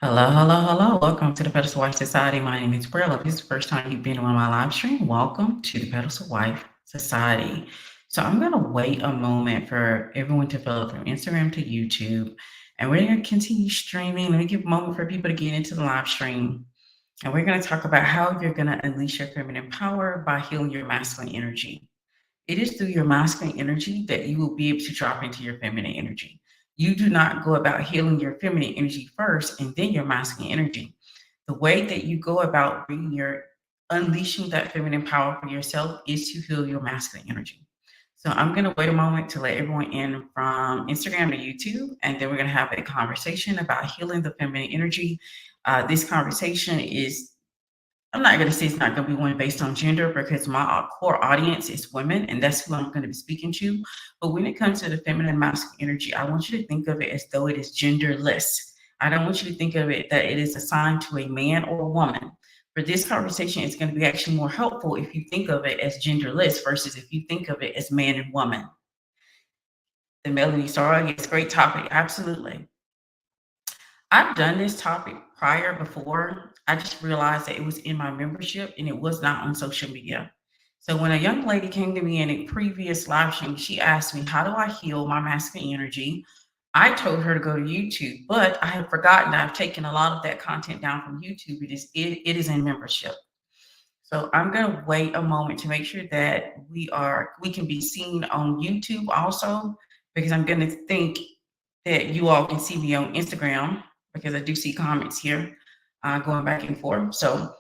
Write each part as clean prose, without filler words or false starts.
Hello, hello, hello. Welcome to the Pedestal Wife Society. My name is Brill. If this is the first time you've been on my live stream, welcome to the Pedestal Wife Society. So I'm going to wait a moment for everyone to flow from Instagram to YouTube, and we're going to continue streaming. Let me give a moment for people to get into the live stream. And we're going to talk about how you're going to unleash your feminine power by healing your masculine energy. It is through your masculine energy that you will be able to drop into your feminine energy. You do not go about healing your feminine energy first and then your masculine energy. The way that you go about bringing your unleashing that feminine power for yourself is to heal your masculine energy. So I'm going to wait a moment to let everyone in from Instagram to YouTube, and then we're going to have a conversation about healing the feminine energy. This conversation is, I'm not going to say it's not going to be one based on gender because my core audience is women, and that's who I'm going to be speaking to. But when it comes to the feminine masculine energy, I want you to think of it as though it is genderless. I don't want you to think of it that it is assigned to a man or a woman. For this conversation, it's going to be actually more helpful if you think of it as genderless versus if you think of it as man and woman. The Melanie Star, yes, great topic. Absolutely. I've done this topic prior before. I just realized that it was in my membership and it was not on social media. So when a young lady came to me in a previous live stream, she asked me, how do I heal my masculine energy? I told her to go to YouTube, but I had forgotten that I've taken a lot of that content down from YouTube. It is in membership. So I'm gonna wait a moment to make sure that we can be seen on YouTube also, because I'm gonna think that you all can see me on Instagram because I do see comments here going back and forth. So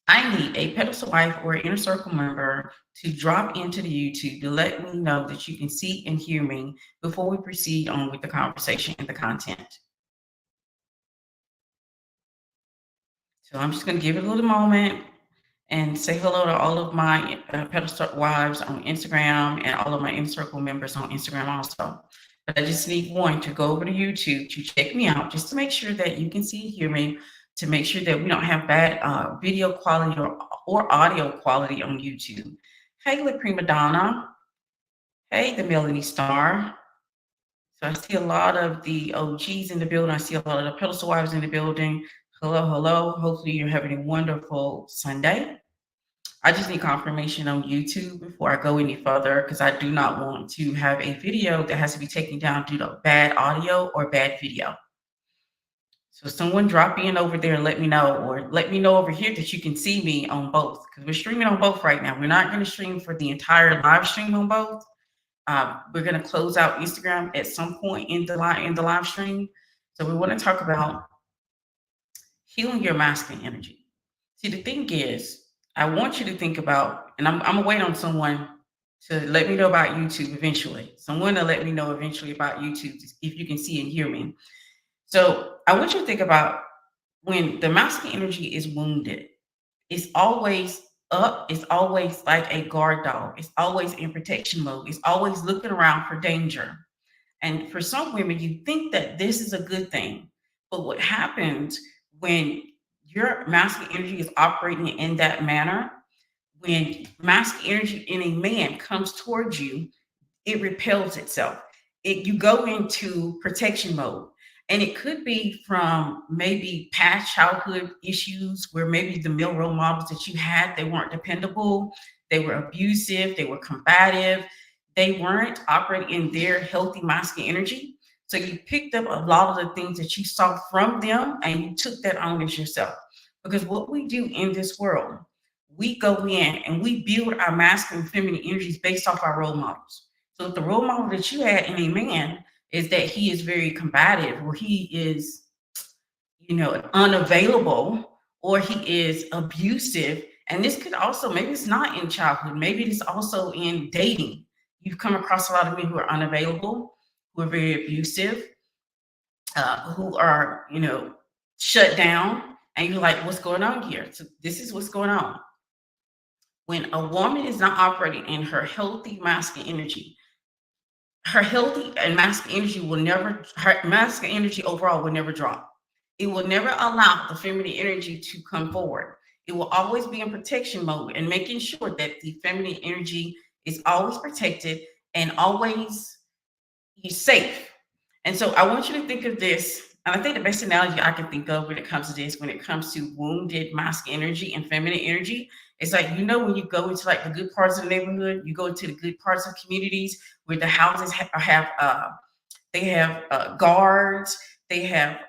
I need a pedestal wife or inner circle member to drop into the YouTube to let me know that you can see and hear me before we proceed on with the conversation and the content. So I'm just going to give it a little moment and say hello to all of my pedestal wives on Instagram and all of my inner circle members on Instagram also. But I just need one to go over to YouTube to check me out, just to make sure that you can see and hear me, to make sure that we don't have bad video quality or audio quality on YouTube. Hey, La Prima Donna. Hey, the Melanie Star. So I see a lot of the OGs in the building. I see a lot of the pedestal wives in the building. Hello, hello. Hopefully you're having a wonderful Sunday. I just need confirmation on YouTube before I go any further because I do not want to have a video that has to be taken down due to bad audio or bad video. So someone drop in over there and let me know, or let me know over here that you can see me on both, because we're streaming on both right now. We're not going to stream for the entire live stream on both. We're going to close out Instagram at some point in the live stream. So we want to talk about healing your masculine energy. See, the thing is, I want you to think about, and I'm gonna wait on someone to let me know about YouTube eventually. Someone to let me know eventually about YouTube if you can see and hear me. So I want you to think about when the masculine energy is wounded, it's always up, it's always like a guard dog, it's always in protection mode, it's always looking around for danger. And for some women, you think that this is a good thing. But what happens when your masculine energy is operating in that manner, when masculine energy in a man comes towards you, it repels itself. You go into protection mode. And it could be from maybe past childhood issues where maybe the male role models that you had, they weren't dependable, they were abusive, they were combative, they weren't operating in their healthy masculine energy. So you picked up a lot of the things that you saw from them and you took that on as yourself. Because what we do in this world, we go in and we build our masculine and feminine energies based off our role models. So if the role model that you had in a man is that he is very combative, or he is, unavailable, or he is abusive, and this could also, maybe it's not in childhood, maybe it's also in dating. You've come across a lot of men who are unavailable, who are very abusive, who are, shut down, and you're like, what's going on here? So this is what's going on. When a woman is not operating in her healthy masculine energy, her healthy and masculine energy her masculine energy overall will never drop. It will never allow the feminine energy to come forward. It will always be in protection mode and making sure that the feminine energy is always protected and always safe. And so I want you to think of this And I think the best analogy I can think of when it comes to this, when it comes to wounded masculine energy and feminine energy, it's like, you know, when you go into like the good parts of the neighborhood, you go into the good parts of communities where the houses have guards, they have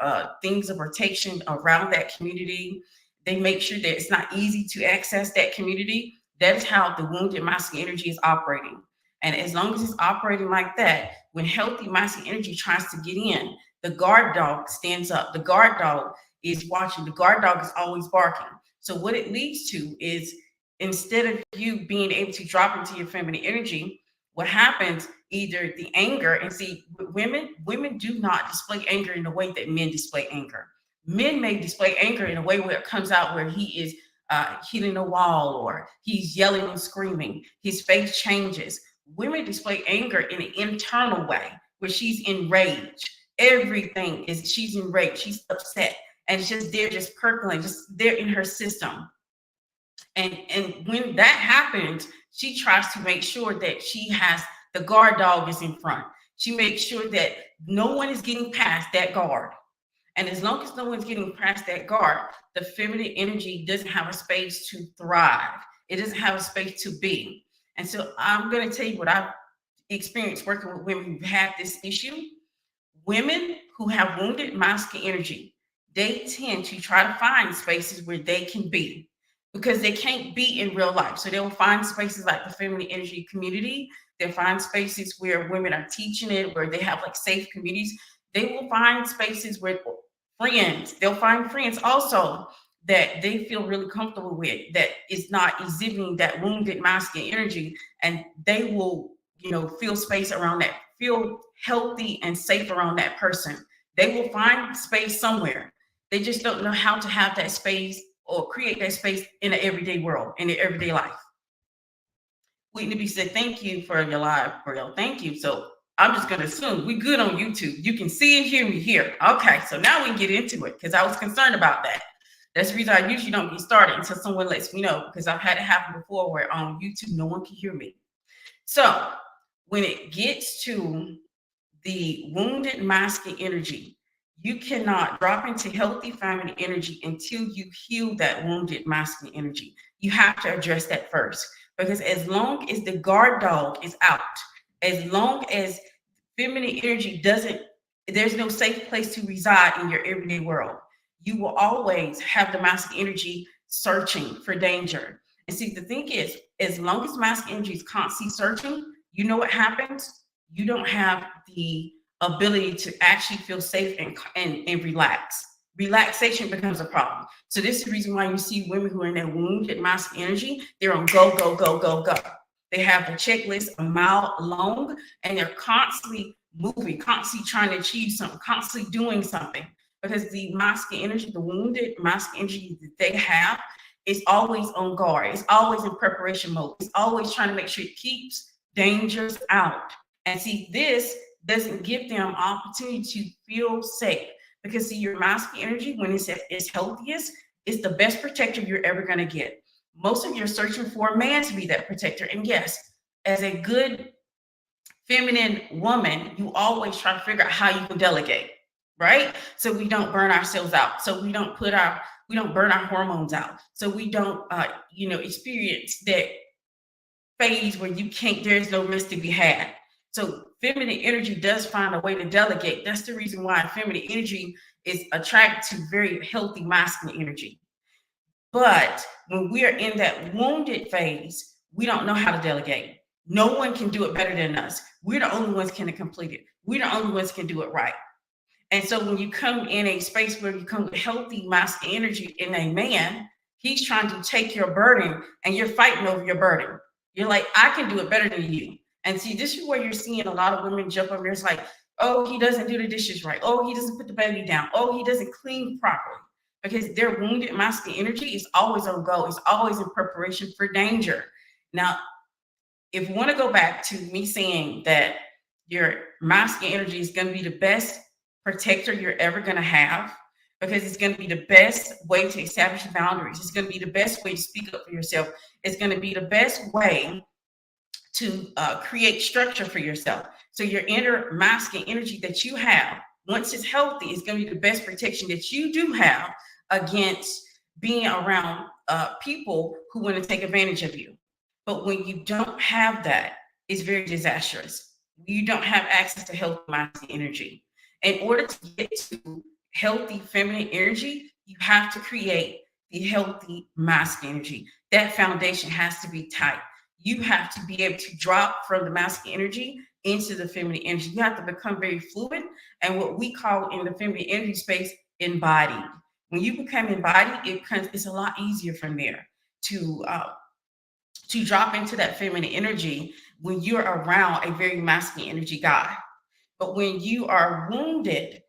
things of protection around that community. They make sure that it's not easy to access that community. That is how the wounded masculine energy is operating. And as long as it's operating like that, when healthy masculine energy tries to get in, the guard dog stands up. The guard dog is watching. The guard dog is always barking. So what it leads to is, instead of you being able to drop into your feminine energy, what happens, either the anger, and see, women do not display anger in the way that men display anger. Men may display anger in a way where it comes out where he is hitting a wall, or he's yelling and screaming, his face changes. Women display anger in an internal way where she's enraged. Everything is, she's enraged, she's upset, and it's just there, just percolating, just there in her system. And when that happens, she tries to make sure that she has, the guard dog is in front. She makes sure that no one is getting past that guard. And as long as no one's getting past that guard, the feminine energy doesn't have a space to thrive. It doesn't have a space to be. And so I'm going to tell you what I've experienced working with women who've had this issue. Women who have wounded masculine energy, they tend to try to find spaces where they can be, because they can't be in real life. So they'll find spaces like the feminine energy community. They'll find spaces where women are teaching it, where they have like safe communities. They will find spaces where friends, they'll find friends also that they feel really comfortable with, that is not exhibiting that wounded masculine energy. And they will, you know, feel space around that, feel healthy and safe around that person. They will find space somewhere. They just don't know how to have that space or create that space in the everyday world, in their everyday life. Whitney B said, thank you for your live, Brielle. Thank you. So I'm just going to assume we good on YouTube. You can see and hear me here. Okay, so now we can get into it, because I was concerned about that. That's the reason I usually don't get started until someone lets me know, because I've had it happen before where on YouTube, no one can hear me. So when it gets to the wounded masculine energy, you cannot drop into healthy feminine energy until you heal that wounded masculine energy. You have to address that first, because as long as the guard dog is out, as long as feminine energy doesn't, there's no safe place to reside in your everyday world, you will always have the masculine energy searching for danger. And see, the thing is, as long as masculine energy is constantly searching, you know what happens? You don't have the ability to actually feel safe and relax. Relaxation becomes a problem. So this is the reason why you see women who are in that wounded masculine energy, they're on go, go, go, go, go. They have the checklist a mile long, and they're constantly moving, constantly trying to achieve something, constantly doing something. Because the masculine energy, the wounded masculine energy that they have, is always on guard. It's always in preparation mode. It's always trying to make sure it keeps dangers out. And see, this doesn't give them opportunity to feel safe, because see, your masculine energy, when it's at its healthiest, is the best protector you're ever going to get. Most of you are searching for a man to be that protector. And yes, as a good feminine woman, you always try to figure out how you can delegate, right? So we don't burn ourselves out. So we don't burn our hormones out. So we don't, experience that phase where there's no risk to be had. So feminine energy does find a way to delegate. That's the reason why feminine energy is attracted to very healthy masculine energy. But when we are in that wounded phase, we don't know how to delegate. No one can do it better than us. We're the only ones can complete it. We're the only ones can do it right. And so when you come in a space where you come with healthy masculine energy in a man, he's trying to take your burden and you're fighting over your burden. You're like, I can do it better than you. And see, this is where you're seeing a lot of women jump over there. It's like, oh, he doesn't do the dishes right. Oh, he doesn't put the baby down. Oh, he doesn't clean properly. Because their wounded masculine energy is always on go. It's always in preparation for danger. Now, if you want to go back to me saying that your masculine energy is going to be the best protector you're ever going to have, because it's going to be the best way to establish boundaries. It's going to be the best way to speak up for yourself. It's going to be the best way to create structure for yourself. So your inner masculine energy that you have, Once it's healthy, it's going to be the best protection that you do have against being around people who want to take advantage of you. But when you don't have that, it's very disastrous. You don't have access to healthy masculine energy. In order to get to healthy feminine energy, you have to create the healthy masculine energy. That foundation has to be tight. You have to be able to drop from the masculine energy into the feminine energy. You have to become very fluid and what we call in the feminine energy space, embodied. When you become embodied, it's a lot easier from there to drop into that feminine energy when you're around a very masculine energy guy. But when you are wounded,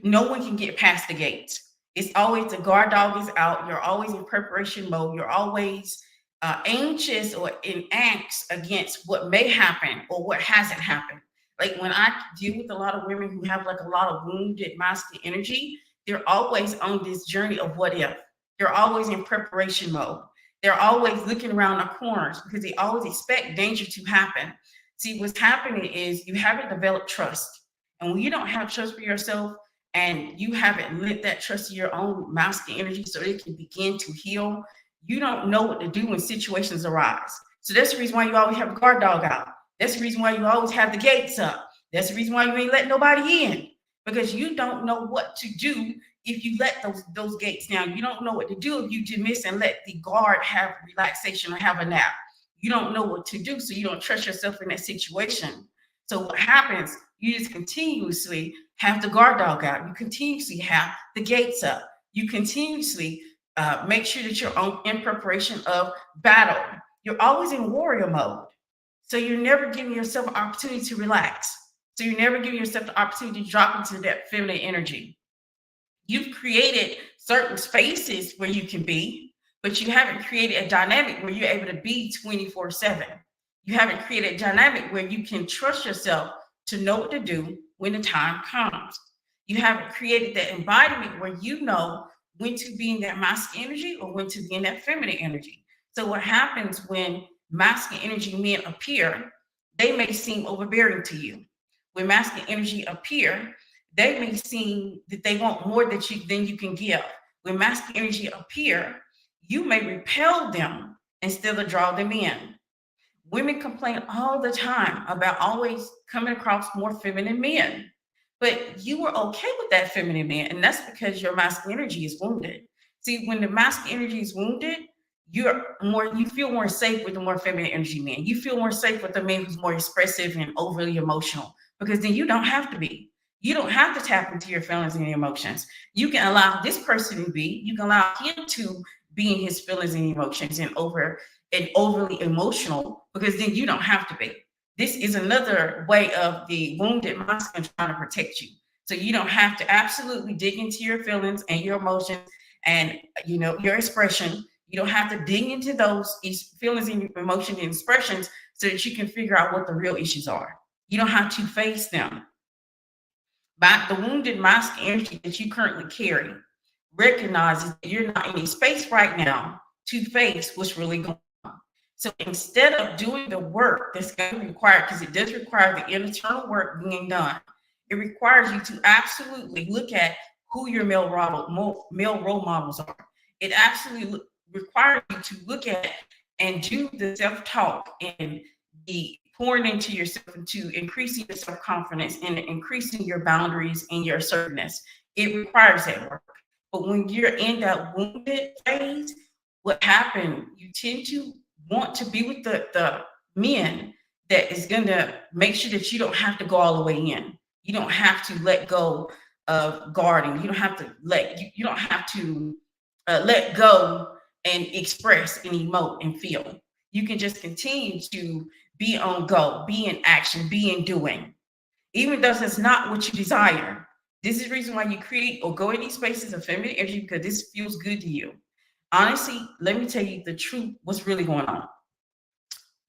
no one can get past the gates. It's always the guard dog is out. You're always in preparation mode. You're always anxious or in angst against what may happen or what hasn't happened. Like when I deal with a lot of women who have like a lot of wounded masculine energy, they're always on this journey of what if. They're always in preparation mode. They're always looking around the corners because they always expect danger to happen. See, what's happening is you haven't developed trust. And when you don't have trust for yourself and you haven't lit that trust in your own masculine energy so it can begin to heal, you don't know what to do when situations arise. So that's the reason why you always have a guard dog out. That's the reason why you always have the gates up. That's the reason why you ain't letting nobody in, because you don't know what to do if you let those gates down. You don't know what to do if you dismiss and let the guard have relaxation or have a nap. You don't know what to do, so you don't trust yourself in that situation. So what happens, you just continuously have the guard dog out. You continuously have the gates up. You continuously make sure that you're in preparation of battle. You're always in warrior mode. So you're never giving yourself an opportunity to relax. So you're never giving yourself the opportunity to drop into that feminine energy. You've created certain spaces where you can be, but you haven't created a dynamic where you're able to be 24/7. You haven't created a dynamic where you can trust yourself to know what to do when the time comes. You haven't created that embodiment where you know when to be in that masculine energy or when to be in that feminine energy. So what happens when masculine energy men appear, they may seem overbearing to you. When masculine energy appear, they may seem that they want more than you can give. When masculine energy appear, you may repel them instead of draw them in. Women complain all the time about always coming across more feminine men, but you were okay with that feminine man, and that's because your masculine energy is wounded. See, when the masculine energy is wounded, you feel more safe with the more feminine energy man. You feel more safe with the man who's more expressive and overly emotional, because then you don't have to be. You don't have to tap into your feelings and your emotions. You can allow this person to be. You can allow him to be in his feelings and emotions and overly emotional, because then you don't have to be. This is another way of the wounded masculine trying to protect you. So you don't have to absolutely dig into your feelings and your emotions and your expression. You don't have to dig into those feelings and emotions and expressions so that you can figure out what the real issues are. You don't have to face them. But the wounded masculine energy that you currently carry recognizes that you're not in a space right now to face what's really going on. So instead of doing the work that's going to be required, because it does require the internal work being done, it requires you to absolutely look at who your male role models are. It absolutely requires you to look at and do the self-talk and the pouring into yourself, into increasing your self-confidence and increasing your boundaries and your assertiveness. It requires that work. But when you're in that wounded phase, what happened, you tend to want to be with the men that is going to make sure that you don't have to go all the way in. You don't have to let go of guarding. You don't have to you don't have to let go and express and emote and feel. You can just continue to be on go, be in action, be in doing, even though it's not what you desire. This is the reason why you create or go in these spaces of feminine energy, because this feels good to you. Honestly, let me tell you the truth, what's really going on.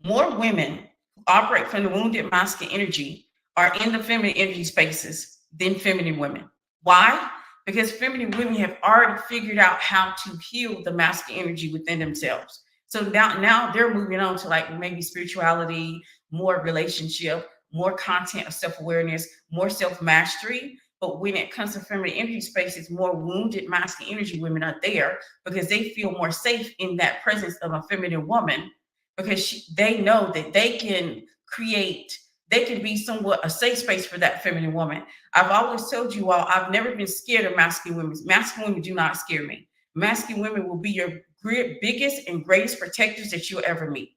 More women who operate from the wounded masculine energy are in the feminine energy spaces than feminine women. Why? Because feminine women have already figured out how to heal the masculine energy within themselves. So now they're moving on to like maybe spirituality, more relationship, more content of self-awareness, more self-mastery. But when it comes to feminine energy spaces, more wounded masculine energy women are there because they feel more safe in that presence of a feminine woman, because they know that they can create, they can be somewhat a safe space for that feminine woman. I've always told you all, I've never been scared of masculine women. Masculine women do not scare me. Masculine women will be your biggest and greatest protectors that you'll ever meet,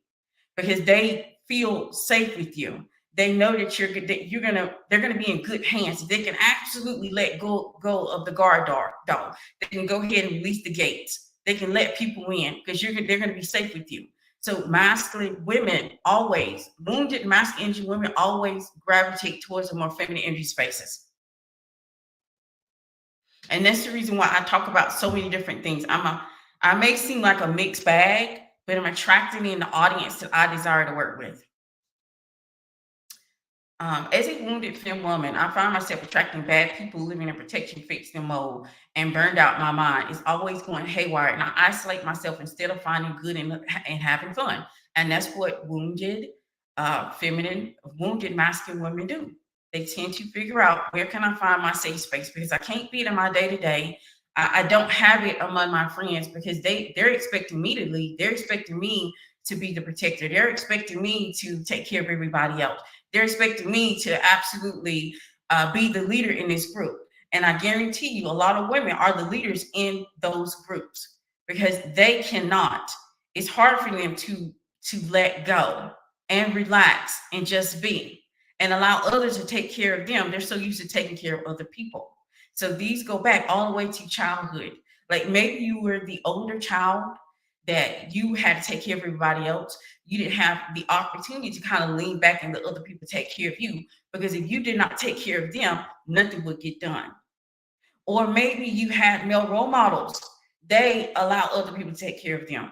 because they feel safe with you. They know that they're gonna be in good hands. They can absolutely let go of the guard dog. They can go ahead and release the gates. They can let people in because they're gonna be safe with you. So masculine women always, wounded masculine energy women always gravitate towards the more feminine energy spaces. And that's the reason why I talk about so many different things. I may seem like a mixed bag, but I'm attracting in the audience that I desire to work with. As a wounded femme woman, I find myself attracting bad people living in protection fixing mode and burned out. My mind is always going haywire, and I isolate myself instead of finding good and having fun. And that's what wounded masculine women do. They tend to figure out, where can I find my safe space, because I can't be it in my day to day. I don't have it among my friends because they're expecting me to lead. They're expecting me to be the protector. They're expecting me to take care of everybody else. They're expecting me to absolutely be the leader in this group. And I guarantee you, a lot of women are the leaders in those groups because they cannot. It's hard for them to let go and relax and just be and allow others to take care of them. They're so used to taking care of other people. So these go back all the way to childhood. Like maybe you were the older child that you had to take care of everybody else. You didn't have the opportunity to kind of lean back and let other people take care of you, because if you did not take care of them, nothing would get done. Or maybe you had male role models. They allow other people to take care of them.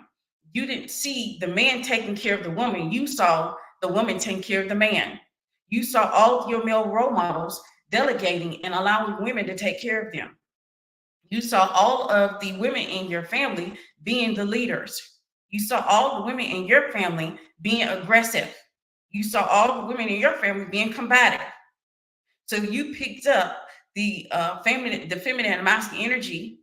You didn't see the man taking care of the woman. You saw the woman taking care of the man. You saw all of your male role models delegating and allowing women to take care of them. You saw all of the women in your family being the leaders. You saw all the women in your family being aggressive. You saw all the women in your family being combative. So you picked up the feminine and masculine energy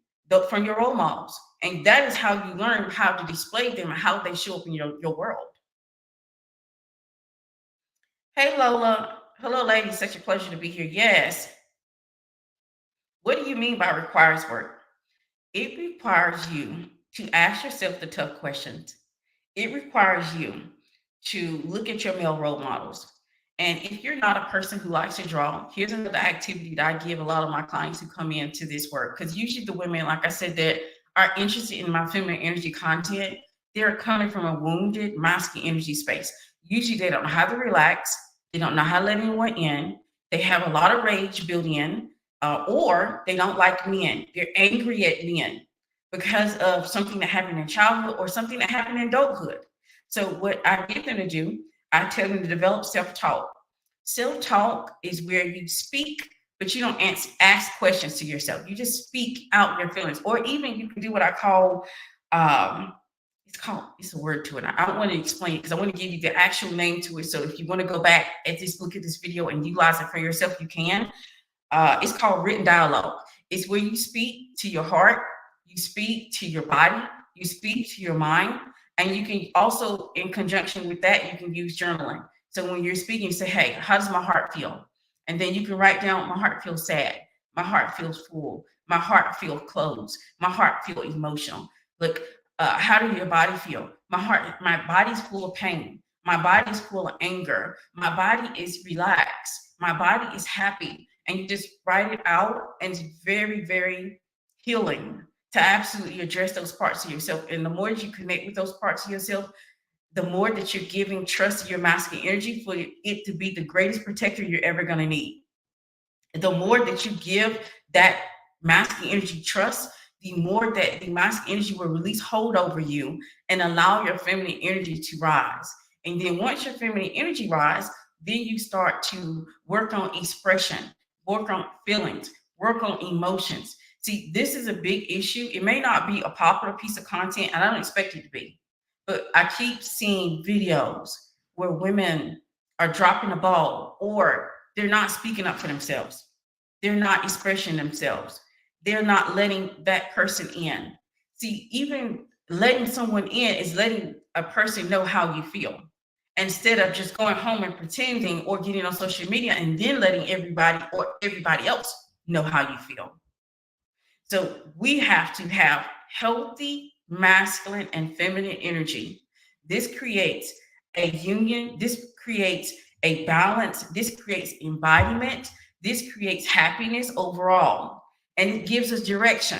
from your role models. And that is how you learn how to display them and how they show up in your world. Hey, Lola. Hello, ladies. Such a pleasure to be here. Yes. What do you mean by requires work? It requires you to ask yourself the tough questions. It requires you to look at your male role models. And if you're not a person who likes to draw, here's another activity that I give a lot of my clients who come into this work. Because usually the women, like I said, that are interested in my feminine energy content, they're coming from a wounded masculine energy space. Usually they don't know how to relax. They don't know how to let anyone in. They have a lot of rage built in, or they don't like men. They're angry at men because of something that happened in childhood or something that happened in adulthood. So what I get them to do, I tell them to develop self-talk. Self-talk is where you speak, but you don't ask questions to yourself. You just speak out your feelings. Or even you can do what I call, it's a word to it. I don't want to explain it because I want to give you the actual name to it. So if you want to go back and just look at this video and utilize it for yourself, you can. It's called written dialogue. It's where you speak to your heart, you speak to your body, you speak to your mind, and you can also, in conjunction with that, you can use journaling. So when you're speaking, you say, hey, how does my heart feel? And then you can write down, my heart feels sad, my heart feels full, my heart feels closed, my heart feels emotional. Look, how does your body feel? My body's full of pain. My body's full of anger. My body is relaxed. My body is happy. And you just write it out, and it's very, very healing to absolutely address those parts of yourself. And the more that you connect with those parts of yourself, the more that you're giving trust to your masculine energy for it to be the greatest protector you're ever going to need. The more that you give that masculine energy trust, the more that the masculine energy will release hold over you and allow your feminine energy to rise. And then once your feminine energy rise, then you start to work on expression, work on feelings, work on emotions. See, this is a big issue. It may not be a popular piece of content, and I don't expect it to be, but I keep seeing videos where women are dropping the ball or they're not speaking up for themselves. They're not expressing themselves. They're not letting that person in. See, even letting someone in is letting a person know how you feel, instead of just going home and pretending or getting on social media and then letting everybody else know how you feel. So we have to have healthy masculine and feminine energy. This creates a union, this creates a balance, this creates embodiment, this creates happiness overall, and it gives us direction.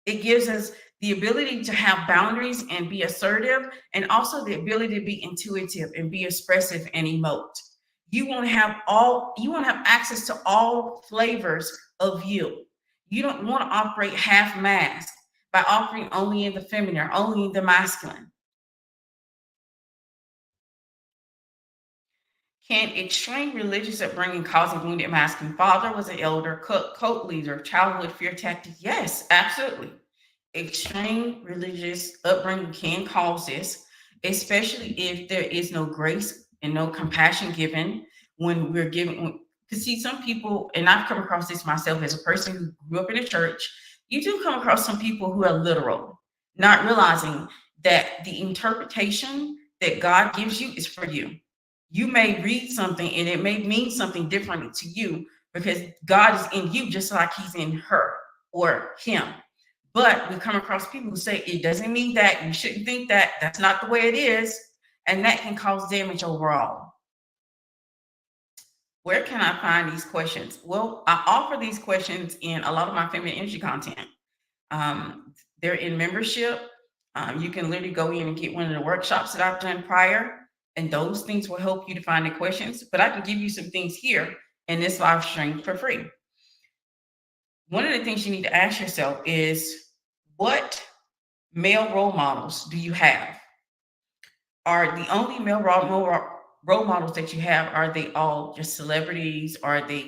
It gives us the ability to have boundaries and be assertive, and also the ability to be intuitive and be expressive and emote. You want to have access to all flavors of you. You don't want to operate half mass by operating only in the feminine or only in the masculine. Can extreme religious upbringing cause a wounded masculine? Father was an elder, cult leader, childhood fear tactic. Yes, absolutely. Extreme religious upbringing can cause this, especially if there is no grace and no compassion given when we're given. To see some people, and I've come across this myself as a person who grew up in a church, you do come across some people who are literal, not realizing that the interpretation that God gives you is for you. You may read something and it may mean something differently to you because God is in you just like he's in her or him. But we come across people who say it doesn't mean that, you shouldn't think that, that's not the way it is, and that can cause damage overall. Where can I find these questions? Well, I offer these questions in a lot of my feminine energy content. They're in membership. You can literally go in and get one of the workshops that I've done prior, and those things will help you to find the questions. But I can give you some things here in this live stream for free. One of the things you need to ask yourself is, what male role models do you have? Are the only male role models that you have, are they all just celebrities? Are they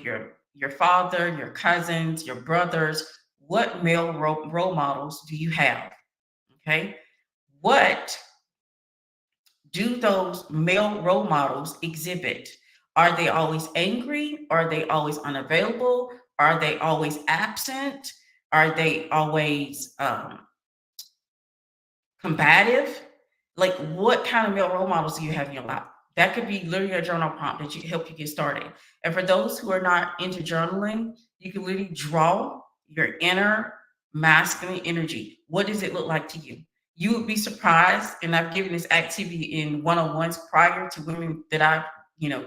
your father, your cousins, your brothers? What male role models do you have? Okay. What do those male role models exhibit? Are they always angry? Are they always unavailable? Are they always absent? Are they always combative? Like, what kind of male role models do you have in your life? That could be literally a journal prompt that you help you get started. And for those who are not into journaling, you can literally draw your inner masculine energy. What does it look like to you? You would be surprised, and I've given this activity in one-on-ones prior to women that I've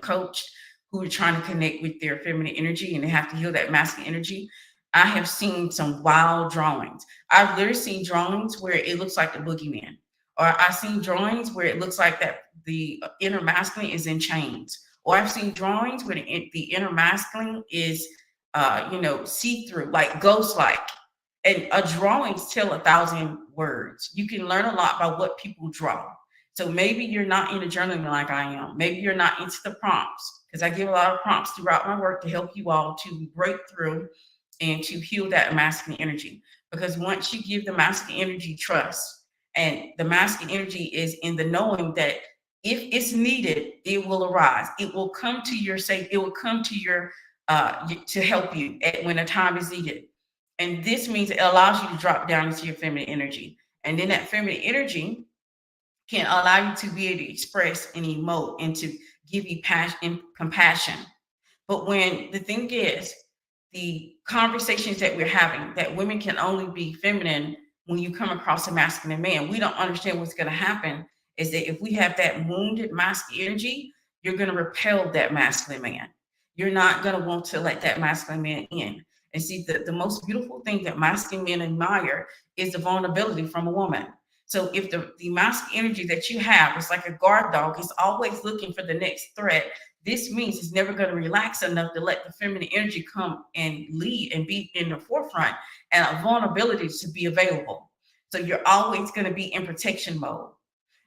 coached who are trying to connect with their feminine energy and they have to heal that masculine energy. I have seen some wild drawings. I've literally seen drawings where it looks like the boogeyman, or I've seen drawings where it looks like that the inner masculine is in chains, or I've seen drawings where the inner masculine is, see-through, like ghost-like. And a drawings tell 1,000 words. You can learn a lot by what people draw. So maybe you're not into journaling like I am. Maybe you're not into the prompts, because I give a lot of prompts throughout my work to help you all to break through and to heal that masculine energy. Because once you give the masculine energy trust, and the masculine energy is in the knowing that if it's needed, it will arise. It will come to your safe. It will come to your to help you when the time is needed. And this means it allows you to drop down into your feminine energy. And then that feminine energy can allow you to be able to express and emote and to give you passion and compassion. But when the thing is, the conversations that we're having, that women can only be feminine when you come across a masculine man, we don't understand what's going to happen is that if we have that wounded masculine energy, you're going to repel that masculine man. You're not going to want to let that masculine man in. And see, the most beautiful thing that masculine men admire is the vulnerability from a woman. So if the masculine energy that you have is like a guard dog, it's always looking for the next threat. This means it's never going to relax enough to let the feminine energy come and lead and be in the forefront, and a vulnerability to be available. So you're always going to be in protection mode.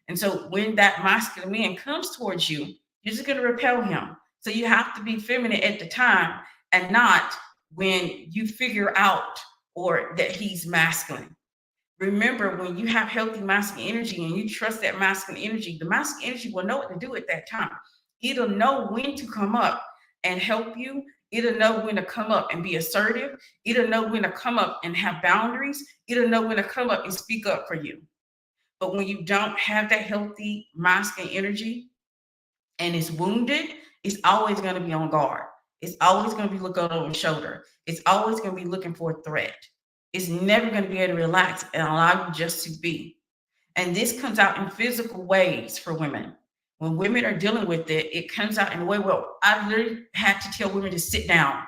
And so when that masculine man comes towards you, you're just going to repel him. So you have to be feminine at the time, and not when you figure out or that he's masculine. Remember, when you have healthy masculine energy and you trust that masculine energy, the masculine energy will know what to do at that time. It'll know when to come up and help you, It'll know when to come up and be assertive. It'll know when to come up and have boundaries. It'll know when to come up and speak up for you. But when you don't have that healthy masculine energy and it's wounded, it's always going to be on guard. It's always going to be looking over the shoulder. It's always going to be looking for a threat. It's never going to be able to relax and allow you just to be. And this comes out in physical ways for women. When women are dealing with it, it comes out in a way where I literally had to tell women to sit down.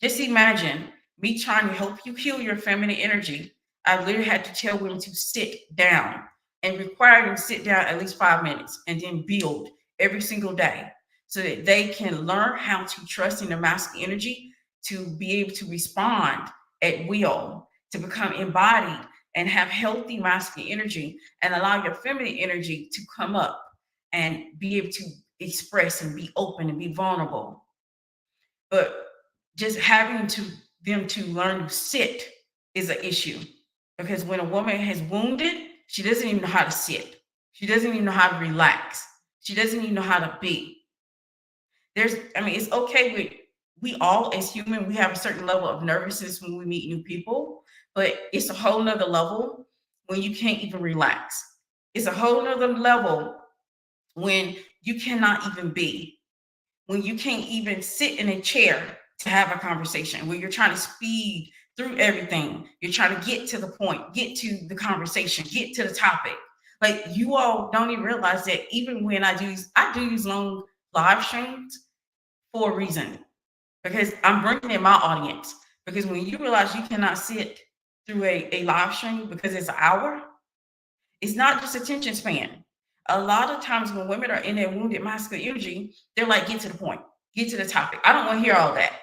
Just imagine me trying to help you heal your feminine energy. I literally had to tell women to sit down and require them to sit down at least 5 minutes and then build every single day so that they can learn how to trust in their masculine energy, to be able to respond at will, to become embodied and have healthy masculine energy, and allow your feminine energy to come up and be able to express and be open and be vulnerable. But just having them to learn to sit is an issue, because when a woman has wounded, she doesn't even know how to sit. She doesn't even know how to relax. She doesn't even know how to be. It's okay we all as human, we have a certain level of nervousness when we meet new people, but it's a whole nother level when you can't even relax. It's a whole nother level when you cannot even be, when you can't even sit in a chair to have a conversation, when you're trying to speed through everything. You're trying to get to the point, get to the conversation, get to the topic. Like, you all don't even realize that even when I do these long live streams for a reason, because I'm bringing in my audience. Because when you realize you cannot sit through a live stream because it's an hour, it's not just attention span. A lot of times when women are in their wounded masculine energy, they're like, get to the point, get to the topic. I don't want to hear all that.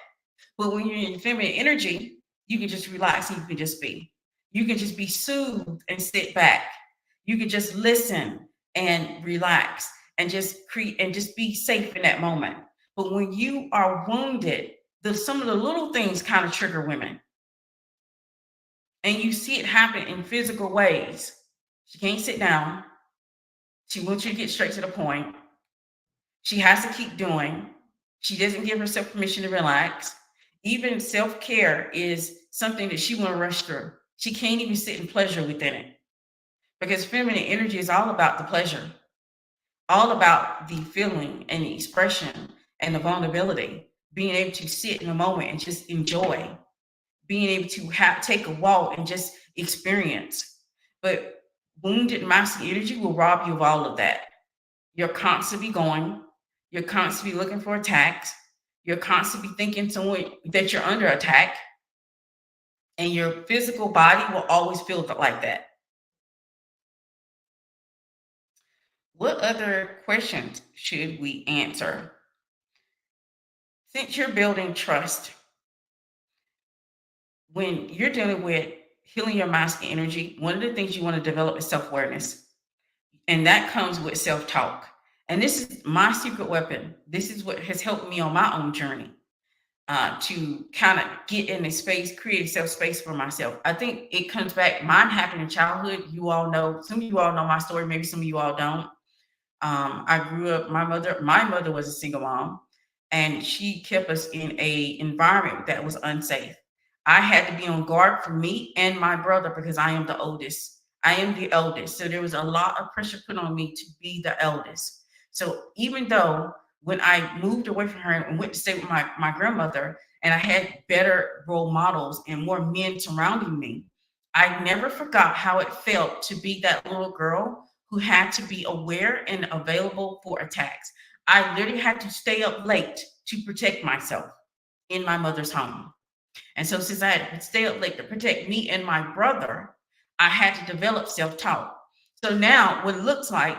But when you're in feminine energy, you can just relax and you can just be. You can just be soothed and sit back. You can just listen and relax and just create and just be safe in that moment. But when you are wounded, some of the little things kind of trigger women. And you see it happen in physical ways. She can't sit down. She wants you to get straight to the point. She has to keep doing. She doesn't give herself permission to relax. Even self-care is something that she want to rush through. She can't even sit in pleasure within it. Because feminine energy is all about the pleasure, all about the feeling and the expression and the vulnerability, being able to sit in a moment and just enjoy, being able to take a walk and just experience. But wounded masculine energy will rob you of all of that. You're constantly going, you're constantly looking for attacks, you're constantly thinking that you're under attack, and your physical body will always feel like that. What other questions should we answer? Since you're building trust, when you're dealing with healing your masculine energy, one of the things you want to develop is self-awareness. And that comes with self-talk. And this is my secret weapon. This is what has helped me on my own journey to kind of get in a space, create a safe space for myself. I think it comes back. Mine happened in childhood. You all know, some of you all know my story. Maybe some of you all don't. I grew up, my mother was a single mom, and she kept us in a environment that was unsafe. I had to be on guard for me and my brother because I am the oldest. I am the eldest. So there was a lot of pressure put on me to be the eldest. So even though when I moved away from her and went to stay with my grandmother, and I had better role models and more men surrounding me, I never forgot how it felt to be that little girl who had to be aware and available for attacks. I literally had to stay up late to protect myself in my mother's home. And so since I had to stay up late to protect me and my brother, I had to develop self-talk. So now what it looks like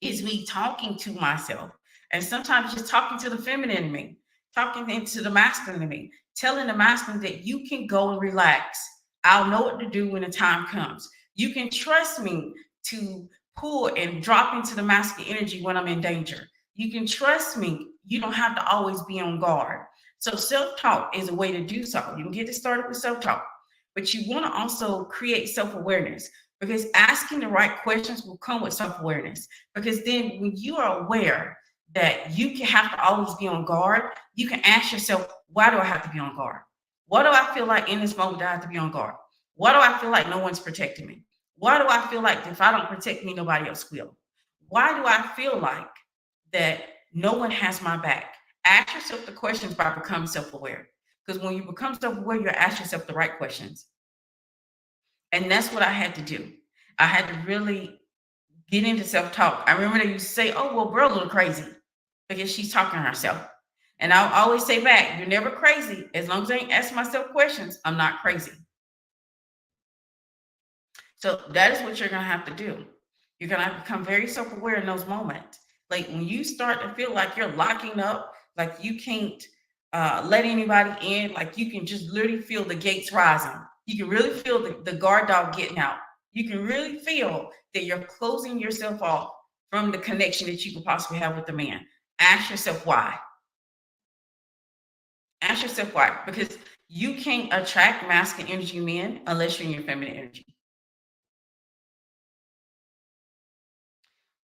is me talking to myself, and sometimes just talking to the feminine in me, talking into the masculine in me, telling the masculine that you can go and relax. I'll know what to do when the time comes. You can trust me to pull and drop into the masculine energy when I'm in danger. You can trust me. You don't have to always be on guard. So self-talk is a way to do so. You can get it started with self-talk, but you want to also create self-awareness, because asking the right questions will come with self-awareness. Because then when you are aware that you can have to always be on guard, you can ask yourself, Why do I have to be on guard? What do I feel like in this moment that I have to be on guard? Why do I feel like no one's protecting me? Why do I feel like if I don't protect me, nobody else will? Why do I feel like that no one has my back? Ask yourself the questions by becoming self-aware. Because when you become self-aware, you ask yourself the right questions. And that's what I had to do. I had to really get into self-talk. I remember they used to say, oh, well, bro, a little crazy because she's talking to herself. And I'll always say back, you're never crazy. As long as I ain't asking myself questions, I'm not crazy. So that is what you're going to have to do. You're going to have to become very self-aware in those moments. Like when you start to feel like you're locking up, like you can't let anybody in, like you can just literally feel the gates rising. You can really feel the guard dog getting out. You can really feel that you're closing yourself off from the connection that you could possibly have with the man. Ask yourself why. Ask yourself why. Because you can't attract masculine energy men unless you're in your feminine energy.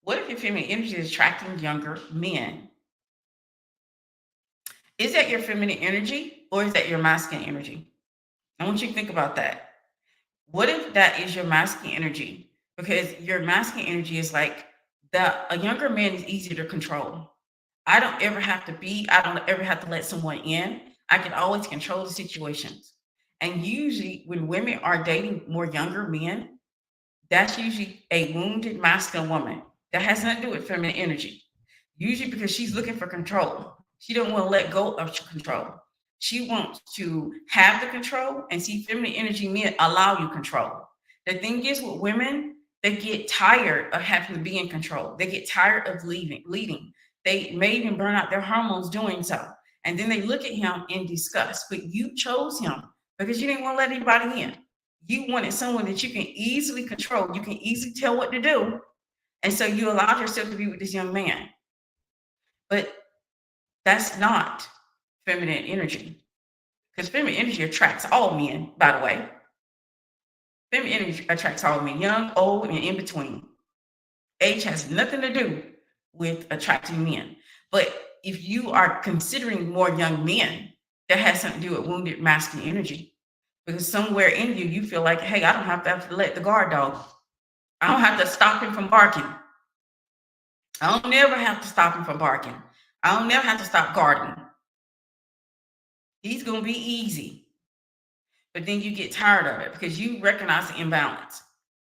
What if your feminine energy is attracting younger men? Is that your feminine energy or is that your masculine energy? I want you to think about that. What if that is your masculine energy? Because your masculine energy is like a younger man is easier to control. I don't ever have to let someone in. I can always control the situations. And usually when women are dating more younger men, that's usually a wounded masculine woman. That has nothing to do with feminine energy. Usually because she's looking for control. She don't want to let go of control. She wants to have the control and see feminine energy men allow you control. The thing is with women, they get tired of having to be in control. They get tired of leading. They may even burn out their hormones doing so. And then they look at him in disgust. But you chose him because you didn't want to let anybody in. You wanted someone that you can easily control. You can easily tell what to do. And so you allowed yourself to be with this young man. But that's not feminine energy. Because feminine energy attracts all men, by the way. Feminine energy attracts all men, young, old, and in between. Age has nothing to do with attracting men. But if you are considering more young men, that has something to do with wounded masculine energy. Because somewhere in you, you feel like, hey, I don't have to let the guard dog. I don't have to stop him from barking. I don't never have to stop him from barking. I don't never have to stop guarding. He's going to be easy. But then you get tired of it because you recognize the imbalance.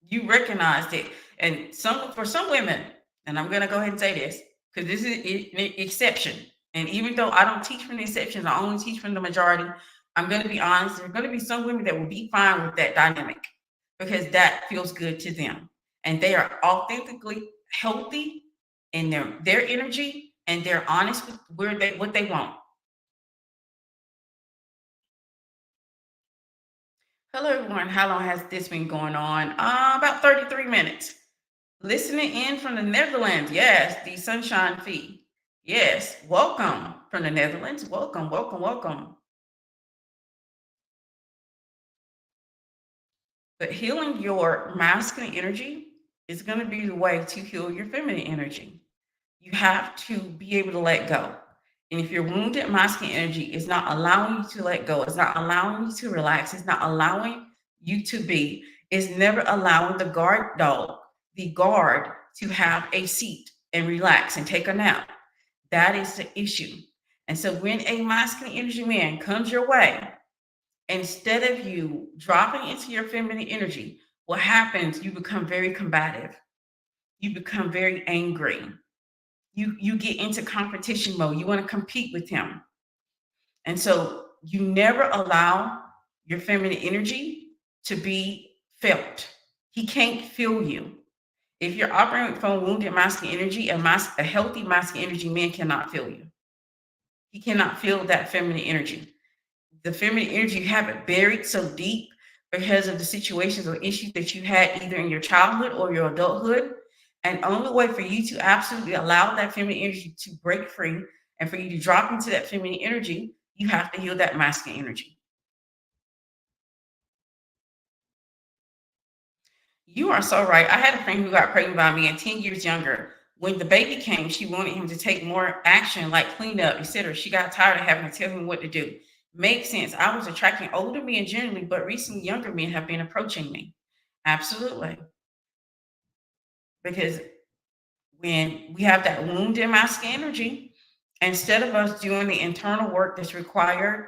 You recognize it. And for some women, and I'm going to go ahead and say this, because this is an exception. And even though I don't teach from the exceptions, I only teach from the majority. I'm going to be honest. There are going to be some women that will be fine with that dynamic because that feels good to them. And they are authentically healthy in their energy, and they're honest with what they want. Hello, everyone. How long has this been going on? About 33 minutes. Listening in from the Netherlands. Yes, the Sunshine Fee. Yes, welcome from the Netherlands. Welcome, welcome, welcome. But healing your masculine energy is going to be the way to heal your feminine energy. You have to be able to let go. And if your wounded masculine energy is not allowing you to let go, it's not allowing you to relax, it's not allowing you to be, it's never allowing the guard dog, the guard, to have a seat and relax and take a nap. That is the issue. And so when a masculine energy man comes your way, instead of you dropping into your feminine energy, what happens, you become very combative. You become very angry. You get into competition mode. You want to compete with him. And so you never allow your feminine energy to be felt. He can't feel you. If you're operating from wounded masculine energy, a healthy masculine energy man cannot feel you. He cannot feel that feminine energy. The feminine energy, you have it buried so deep because of the situations or issues that you had either in your childhood or your adulthood. And only way for you to absolutely allow that feminine energy to break free and for you to drop into that feminine energy, you have to heal that masculine energy. You are so right. I had a friend who got pregnant by me and 10 years younger. When the baby came, she wanted him to take more action, like clean up, etc. She got tired of having to tell him what to do. Makes sense. I was attracting older men generally, but recently younger men have been approaching me. Absolutely. Because when we have that wounded masculine energy, instead of us doing the internal work that's required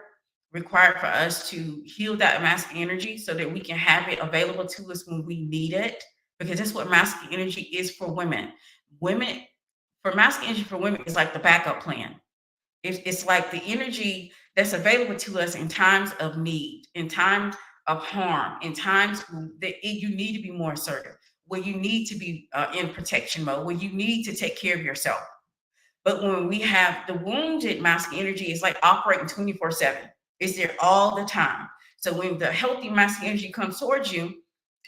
for us to heal that masculine energy so that we can have it available to us when we need it, because that's what masculine energy is for women. Women, for masculine energy for women, is like the backup plan. It's like the energy that's available to us in times of need, in times of harm, in times you need to be more assertive, where you need to be in protection mode, where you need to take care of yourself. But when we have the wounded masculine energy, it's like operating 24/7. It's there all the time. So when the healthy masculine energy comes towards you,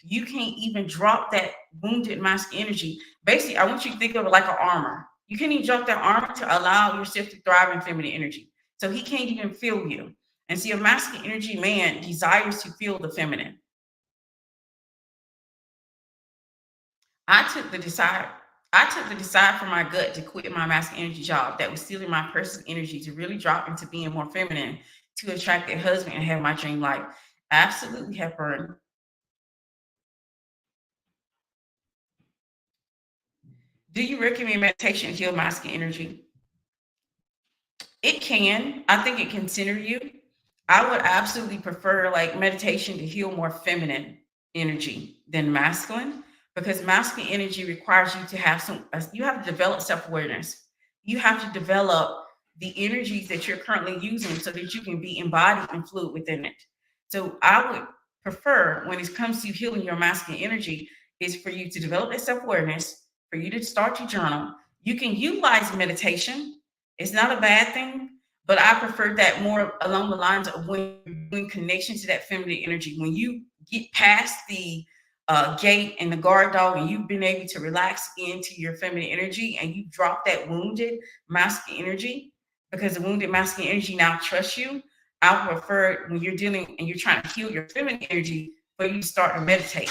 you can't even drop that wounded masculine energy. Basically, I want you to think of it like an armor. You can't even drop that armor to allow yourself to thrive in feminine energy. So he can't even feel you. And see, a masculine energy man desires to feel the feminine. I took the decide. I took the decide from my gut to quit my masculine energy job that was stealing my personal energy to really drop into being more feminine to attract a husband and have my dream life. Absolutely, Hepburn. Do you recommend meditation to heal masculine energy? It can. I think it can center you. I would absolutely prefer like meditation to heal more feminine energy than masculine, because masculine energy requires you to have you have to develop self-awareness. You have to develop the energies that you're currently using so that you can be embodied and fluid within it. So I would prefer, when it comes to healing your masculine energy, is for you to develop that self-awareness, for you to start your journal. You can utilize meditation. It's not a bad thing, but I prefer that more along the lines of when you're doing connection to that feminine energy. When you get past the gate and the guard dog, and you've been able to relax into your feminine energy, and you drop that wounded masculine energy, because the wounded masculine energy now trusts you. I prefer, when you're dealing and you're trying to heal your feminine energy, for you to start to meditate,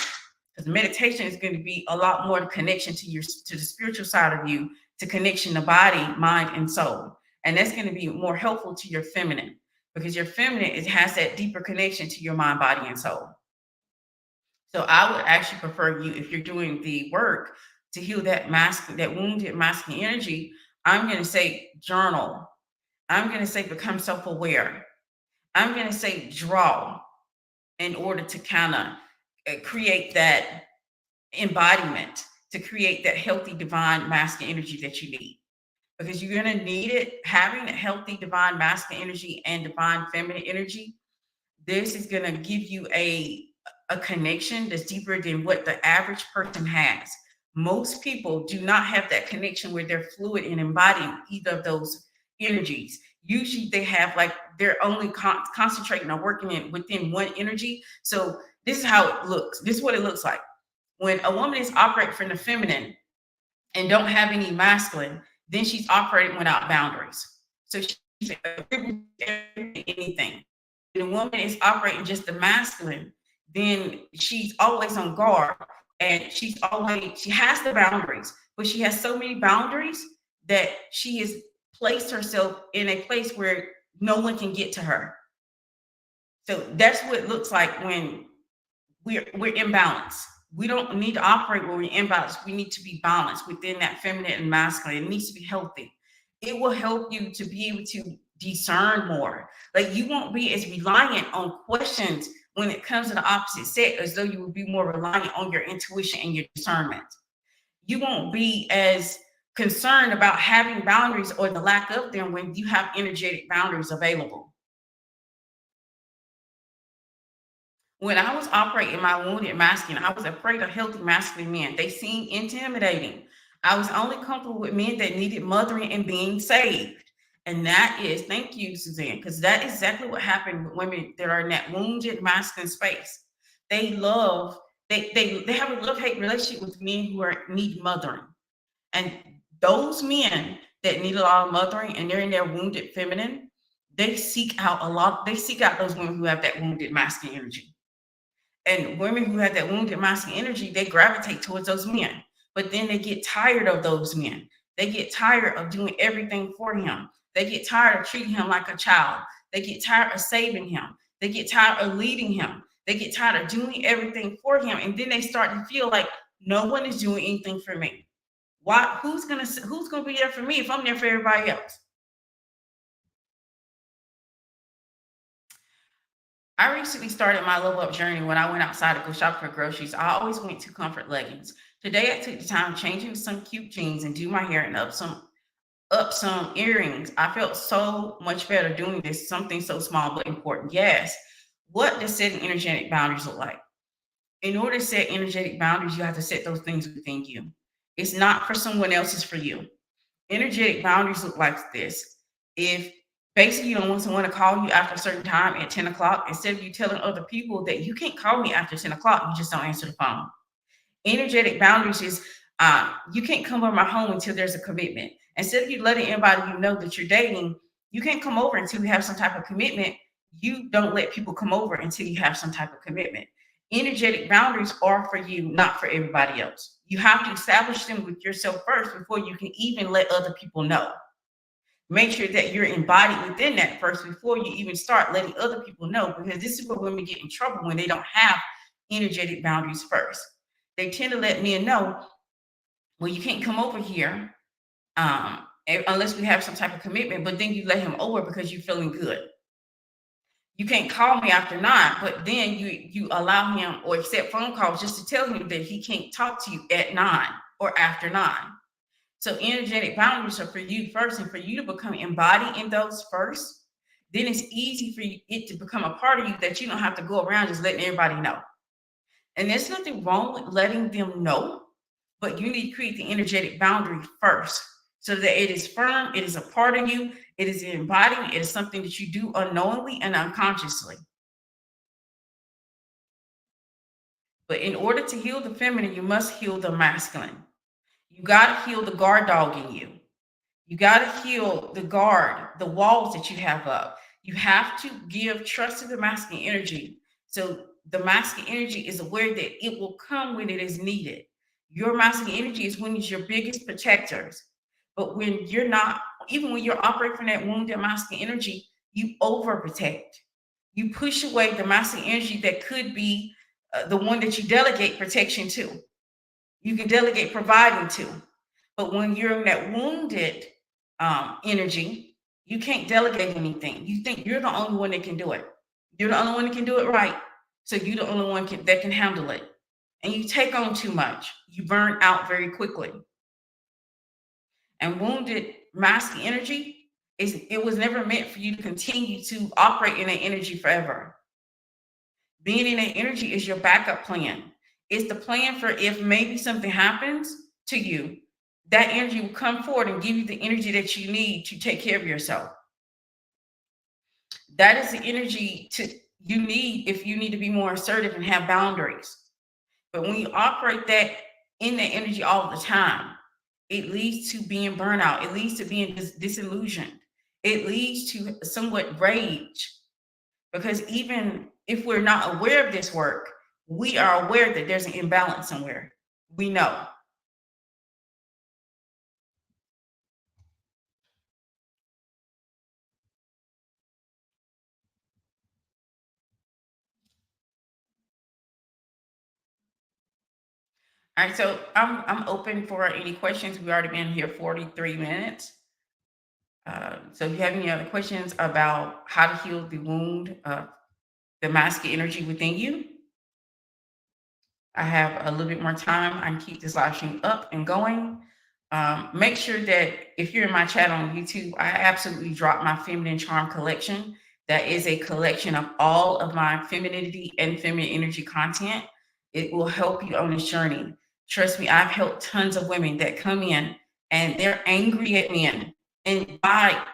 because meditation is going to be a lot more connection to the spiritual side of you, to connection to body, mind, and soul. And that's going to be more helpful to your feminine, because your feminine, it has that deeper connection to your mind, body, and soul. So I would actually prefer you, if you're doing the work to heal that wounded masculine energy, I'm going to say journal. I'm going to say become self-aware. I'm going to say draw, in order to kind of create that embodiment, to create that healthy divine masculine energy that you need, because you're going to need it. Having a healthy divine masculine energy and divine feminine energy, this is going to give you a connection that's deeper than what the average person has. Most people do not have that connection where they're fluid and embodying either of those energies. Usually they have, like, they're only concentrating or working within one energy. So this is how it looks. This is what it looks like. When a woman is operating from the feminine and don't have any masculine, then she's operating without boundaries. So she's anything. When a woman is operating just the masculine, then she's always on guard, and she has the boundaries, but she has so many boundaries that she has placed herself in a place where no one can get to her. So that's what it looks like when we're imbalanced. We don't need to operate where we're imbalanced. We need to be balanced within that feminine and masculine. It needs to be healthy. It will help you to be able to discern more. Like, you won't be as reliant on questions when it comes to the opposite sex, as though you would be more reliant on your intuition and your discernment. You won't be as concerned about having boundaries or the lack of them when you have energetic boundaries available. When I was operating my wounded masculine, I was afraid of healthy masculine men. They seemed intimidating. I was only comfortable with men that needed mothering and being saved. And that is, thank you, Suzanne, because that is exactly what happened with women that are in that wounded masculine space. They have a love-hate relationship with men who need mothering. And those men that need a lot of mothering and they're in their wounded feminine, they seek out those women who have that wounded masculine energy. And women who have that wounded masculine energy, they gravitate towards those men, But then they get tired of those men. They get tired of doing everything for him. They get tired of treating him like a child. They get tired of saving him. They get tired of leading him. They get tired of doing everything for him. And then they start to feel like no one is doing anything for me. Why? Who's gonna be there for me if I'm there for everybody else? I recently started my level up journey when I went outside to go shop for groceries. I always went to comfort leggings. Today I took the time changing some cute jeans and do my hair and up some earrings. I felt so much better doing this, something so small but important. Yes. What does setting energetic boundaries look like? In order to set energetic boundaries, you have to set those things within you. It's not for someone else, it's for you. Energetic boundaries look like this. If basically you don't want someone to call you after a certain time at 10 o'clock, instead of you telling other people that you can't call me after 10 o'clock, you just don't answer the phone. Energetic boundaries is you can't come over my home until there's a commitment. Instead of you letting anybody you know that you're dating, you can't come over until you have some type of commitment. You don't let people come over until you have some type of commitment. Energetic boundaries are for you, not for everybody else. You have to establish them with yourself first before you can even let other people know. Make sure that you're embodied within that first before you even start letting other people know, because this is where women get in trouble when they don't have energetic boundaries first. They tend to let men know, well, you can't come over here unless we have some type of commitment, but then you let him over because you're feeling good. You can't call me after 9, but then you allow him or accept phone calls just to tell him that he can't talk to you at 9 or after 9. So energetic boundaries are for you first, and for you to become embodied in those first, then it's easy for it to become a part of you that you don't have to go around just letting everybody know. And there's nothing wrong with letting them know, but you need to create the energetic boundary first so that it is firm, it is a part of you, it is embodied, it is something that you do unknowingly and unconsciously. But in order to heal the feminine, you must heal the masculine. You got to heal the guard dog in you. You got to heal the guard, the walls that you have up. You have to give trust to the masculine energy. So the masculine energy is aware that it will come when it is needed. Your masculine energy is when it's your biggest protectors. But when you're not, even when you're operating from that wounded masculine energy, you overprotect. You push away the masculine energy that could be the one that you delegate protection to. You can delegate providing to. But when you're in that wounded energy, you can't delegate anything. You think you're the only one that can do it. You're the only one that can do it right. So you're the only one that can handle it. And you take on too much. You burn out very quickly. And wounded masculine energy, it was never meant for you to continue to operate in that energy forever. Being in that energy is your backup plan. It's the plan for if maybe something happens to you, that energy will come forward and give you the energy that you need to take care of yourself. That is the energy you need if you need to be more assertive and have boundaries. But when you operate that in that energy all the time, it leads to being burnout. It leads to being disillusioned. It leads to somewhat rage. Because even if we're not aware of this work, we are aware that there's an imbalance somewhere. We know. All right, so I'm open for any questions. We've already been here 43 minutes. So if you have any other questions about how to heal the wound of the masculine energy within you, I have a little bit more time. I can keep this live stream up and going. Make sure that if you're in my channel on YouTube, I absolutely drop my Feminine Charm collection. That is a collection of all of my femininity and feminine energy content. It will help you on this journey. Trust me, I've helped tons of women that come in and they're angry at men, and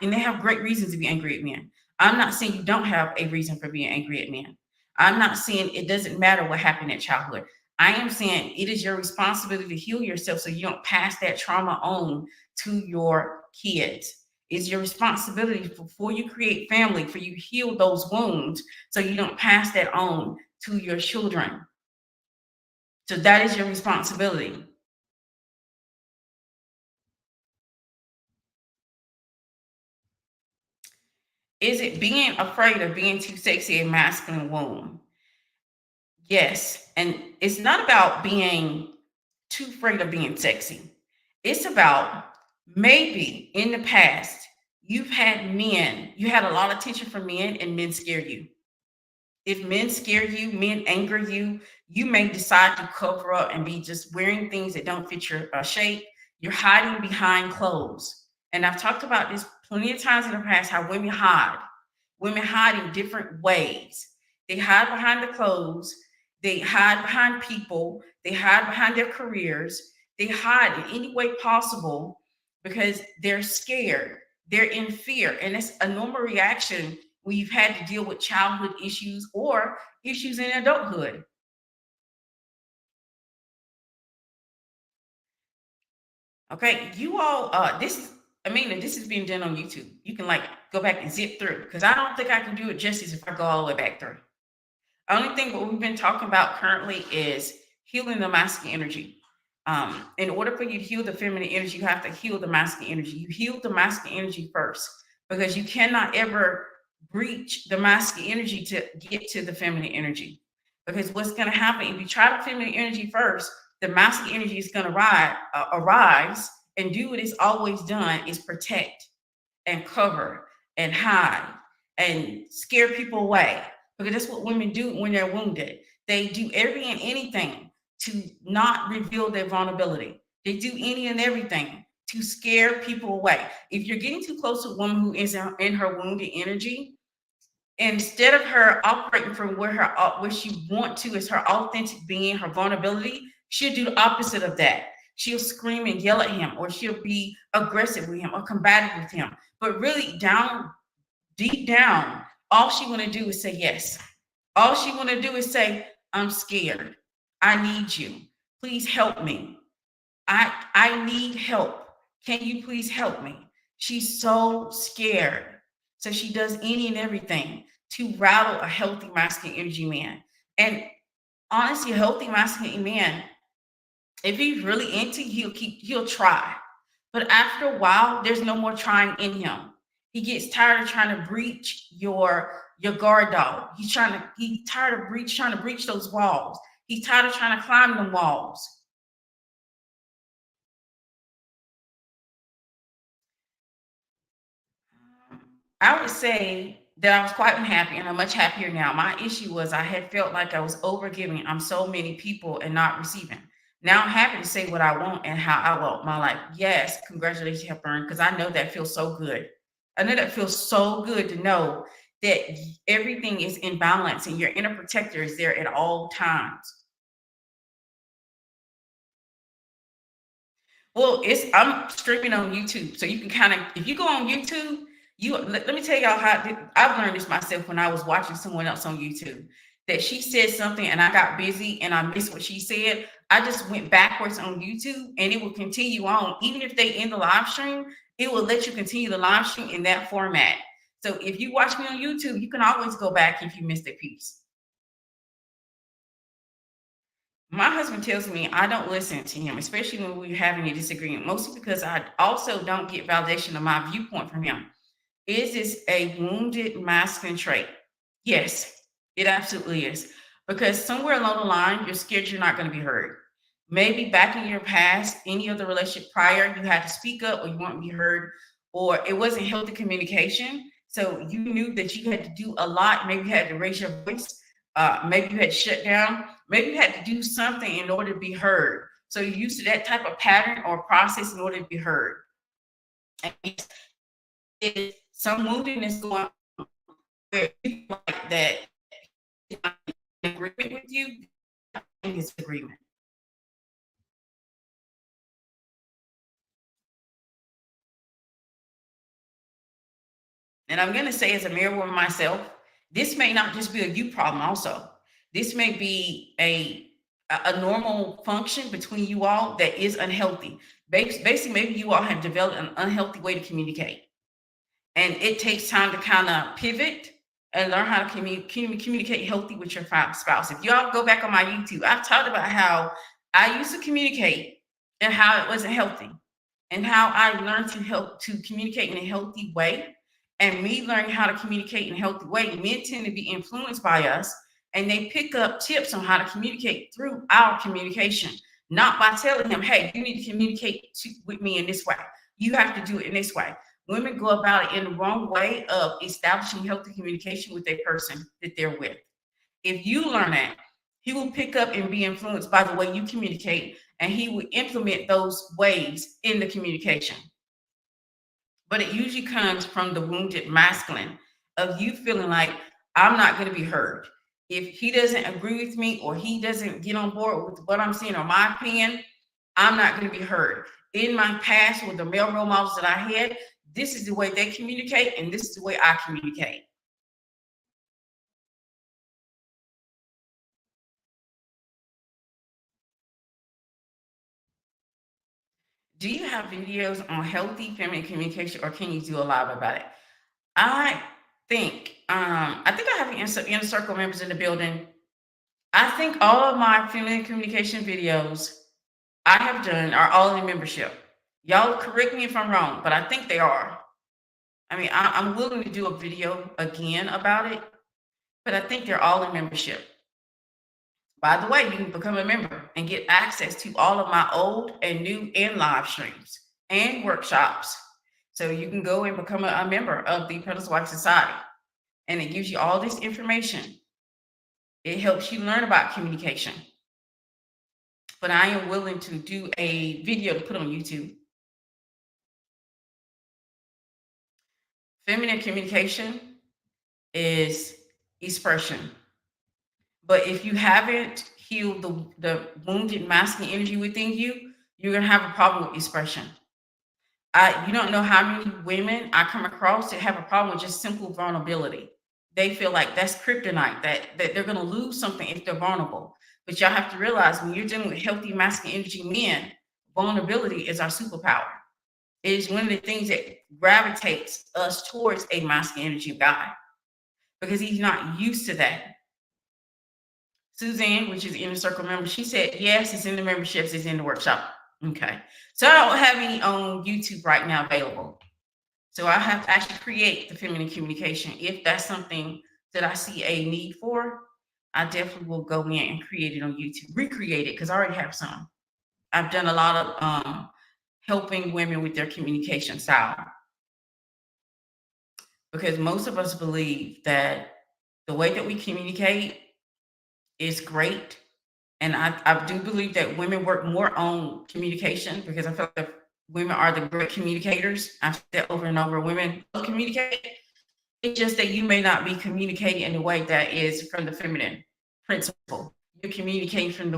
they have great reasons to be angry at men. I'm not saying you don't have a reason for being angry at men. I'm not saying it doesn't matter what happened in childhood. I am saying it is your responsibility to heal yourself so you don't pass that trauma on to your kids. It's your responsibility before you create family, for you heal those wounds so you don't pass that on to your children. So that is your responsibility. Is it being afraid of being too sexy and masculine womb? Yes. And it's not about being too afraid of being sexy. It's about maybe in the past, you've had men, you had a lot of attention from men and men scared you. If men scare you, men anger you, you may decide to cover up and be just wearing things that don't fit your shape. You're hiding behind clothes. And I've talked about this plenty of times in the past how women hide. Women hide in different ways. They hide behind the clothes, they hide behind people, they hide behind their careers, they hide in any way possible because they're scared, they're in fear. And it's a normal reaction when you've had to deal with childhood issues or issues in adulthood. Okay, you all, this is being done on YouTube. You can like go back and zip through because I don't think I can do it justice if I go all the way back through. Only thing what we've been talking about currently is healing the masculine energy. In order for you to heal the feminine energy, you have to heal the masculine energy. You heal the masculine energy first because you cannot ever breach the masculine energy to get to the feminine energy. Because what's going to happen if you try the feminine energy first, the masculine energy is going to arise and do what it's always done is protect and cover and hide and scare people away because that's what women do when they're wounded. They do every and anything to not reveal their vulnerability. They do any and everything to scare people away. If you're getting too close to a woman who is in her wounded energy, instead of her operating from where she want to is her authentic being, her vulnerability, she'll do the opposite of that. She'll scream and yell at him, or she'll be aggressive with him or combative with him. But really, deep down, all she want to do is say yes. All she want to do is say, "I'm scared. I need you. Please help me. I need help. Can you please help me?" She's so scared. So she does any and everything to rattle a healthy masculine energy man. And honestly, a healthy masculine man, if he's really into you, he'll try. But after a while, there's no more trying in him. He gets tired of trying to breach your guard dog. He's tired of trying to breach those walls. He's tired of trying to climb them walls. I would say that I was quite unhappy and I'm much happier now. My issue was I had felt like I was overgiving on so many people and not receiving. Now I'm happy to say what I want and how I want my life. Yes, congratulations, Hepburn, because I know that feels so good. I know that feels so good to know that everything is in balance and your inner protector is there at all times. Well, I'm streaming on YouTube, so you can kind of if you go on YouTube, let me tell y'all how I've learned this myself when I was watching someone else on YouTube. That she said something and I got busy and I missed what she said. I just went backwards on YouTube and it will continue on. Even if they end the live stream, it will let you continue the live stream in that format. So if you watch me on YouTube, you can always go back if you missed a piece. My husband tells me I don't listen to him, especially when we're having a disagreement, mostly because I also don't get validation of my viewpoint from him. Is this a wounded masculine trait? Yes, it absolutely is. Because somewhere along the line, you're scared you're not going to be heard. Maybe back in your past, any other relationship prior, you had to speak up or you weren't be heard, or it wasn't healthy communication. So you knew that you had to do a lot. Maybe you had to raise your voice. Maybe you had to shut down. Maybe you had to do something in order to be heard. So you used to that type of pattern or process in order to be heard. And it's some woundedness going on where you like that in agreement with you in disagreement. And I'm going to say, as a married woman myself, this may not just be a you problem. Also, this may be a normal function between you all that is unhealthy. Basically, maybe you all have developed an unhealthy way to communicate, and it takes time to kind of pivot and learn how to communicate healthy with your spouse. If y'all go back on my YouTube, I've talked about how I used to communicate and how it wasn't healthy, and how I learned to help to communicate in a healthy way and me learning how to communicate in a healthy way, men tend to be influenced by us, and they pick up tips on how to communicate through our communication, not by telling him, hey, you need to communicate with me in this way. You have to do it in this way. Women go about it in the wrong way of establishing healthy communication with a person that they're with. If you learn that, he will pick up and be influenced by the way you communicate, and he will implement those ways in the communication. But it usually comes from the wounded masculine of you feeling like I'm not going to be heard. If he doesn't agree with me or he doesn't get on board with what I'm saying or my opinion, I'm not going to be heard. In my past with the male role models that I had, this is the way they communicate and this is the way I communicate. Do you have videos on healthy feminine communication, or can you do a live about it? I think I have inner circle members in the building. I think all of my feminine communication videos I have done are all in membership. Y'all correct me if I'm wrong, but I think they are. I mean, I'm willing to do a video again about it, but I think they're all in membership. By the way, you can become a member and get access to all of my old and new and live streams and workshops. So you can go and become a member of the Pedestal Wife Society. And it gives you all this information. It helps you learn about communication. But I am willing to do a video to put on YouTube. Feminine communication is expression. But if you haven't healed the wounded masculine energy within you, you're going to have a problem with expression. You don't know how many women I come across that have a problem with just simple vulnerability. They feel like that's kryptonite, that they're going to lose something if they're vulnerable. But y'all have to realize when you're dealing with healthy masculine energy men, vulnerability is our superpower. It is one of the things that gravitates us towards a masculine energy guy because he's not used to that. Suzanne, which is Inner Circle member, she said, yes, it's in the memberships, it's in the workshop. Okay. So I don't have any on YouTube right now available. So I have to actually create the feminine communication. If that's something that I see a need for, I definitely will go in and create it on YouTube, recreate it, because I already have some. I've done a lot of helping women with their communication style. Because most of us believe that the way that we communicate is great. And I do believe that women work more on communication because I feel like women are the great communicators. I've said that over and over. Women communicate. It's just that you may not be communicating in a way that is from the feminine principle. You're communicating from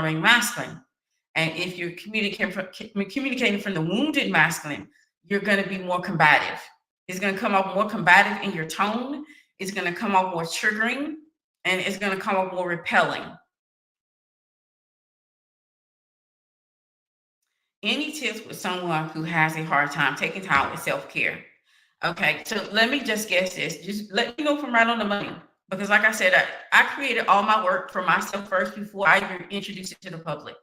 a masculine. And if you're communicating from the wounded masculine, you're going to be more combative. It's going to come off more combative in your tone. It's going to come off more triggering, and it's going to come off more repelling. Any tips with someone who has a hard time taking time with self-care? Okay, so let me just guess this. Just let me know if I'm right on the money. Because like I said, I created all my work for myself first before I even introduced it to the public.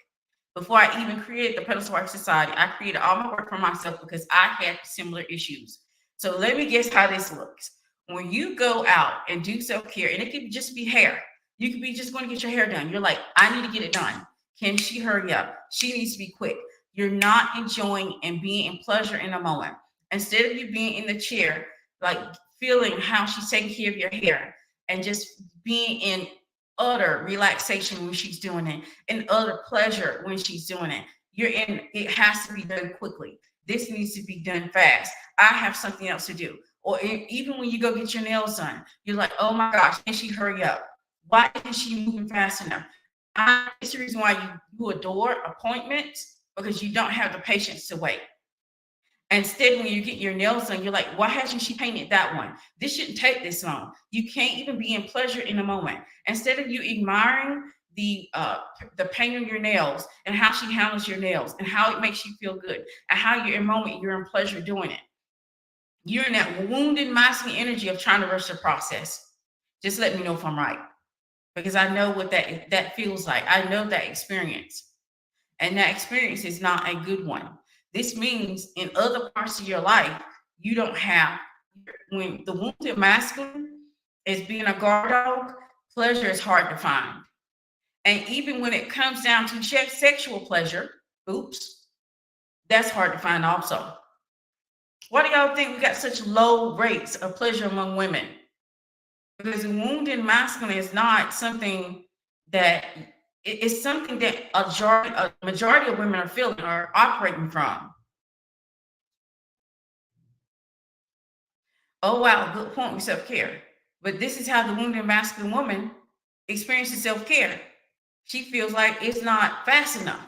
Before I even created the Pedestal Wife Society, I created all my work for myself because I had similar issues. So let me guess how this looks. When you go out and do self-care, and it could just be hair. You could be just going to get your hair done. You're like, I need to get it done. Can she hurry up? She needs to be quick. You're not enjoying and being in pleasure in the moment. Instead of you being in the chair, like feeling how she's taking care of your hair and just being in utter relaxation when she's doing it and utter pleasure when she's doing it. It has to be done quickly. This needs to be done fast. I have something else to do. Or even when you go get your nails done, you're like, oh my gosh, can she hurry up? Why isn't she moving fast enough? It's the reason why you adore appointments, because you don't have the patience to wait. Instead, when you get your nails done, you're like, why hasn't she painted that one? This shouldn't take this long. You can't even be in pleasure in the moment. Instead of you admiring the paint on your nails and how she handles your nails and how it makes you feel good and how you're in moment, you're in pleasure doing it. You're in that wounded masculine energy of trying to rush the process. Just let me know if I'm right, because I know what that feels like. I know that experience. And that experience is not a good one. This means in other parts of your life, you don't have when the wounded masculine is being a guard dog, pleasure is hard to find. And even when it comes down to sexual pleasure, oops, that's hard to find also. Why do y'all think we got such low rates of pleasure among women? Because the wounded masculine is not something that it's something that a majority of women are feeling or operating from. Oh wow, good point with self-care. But this is how the wounded masculine woman experiences self-care. She feels like it's not fast enough.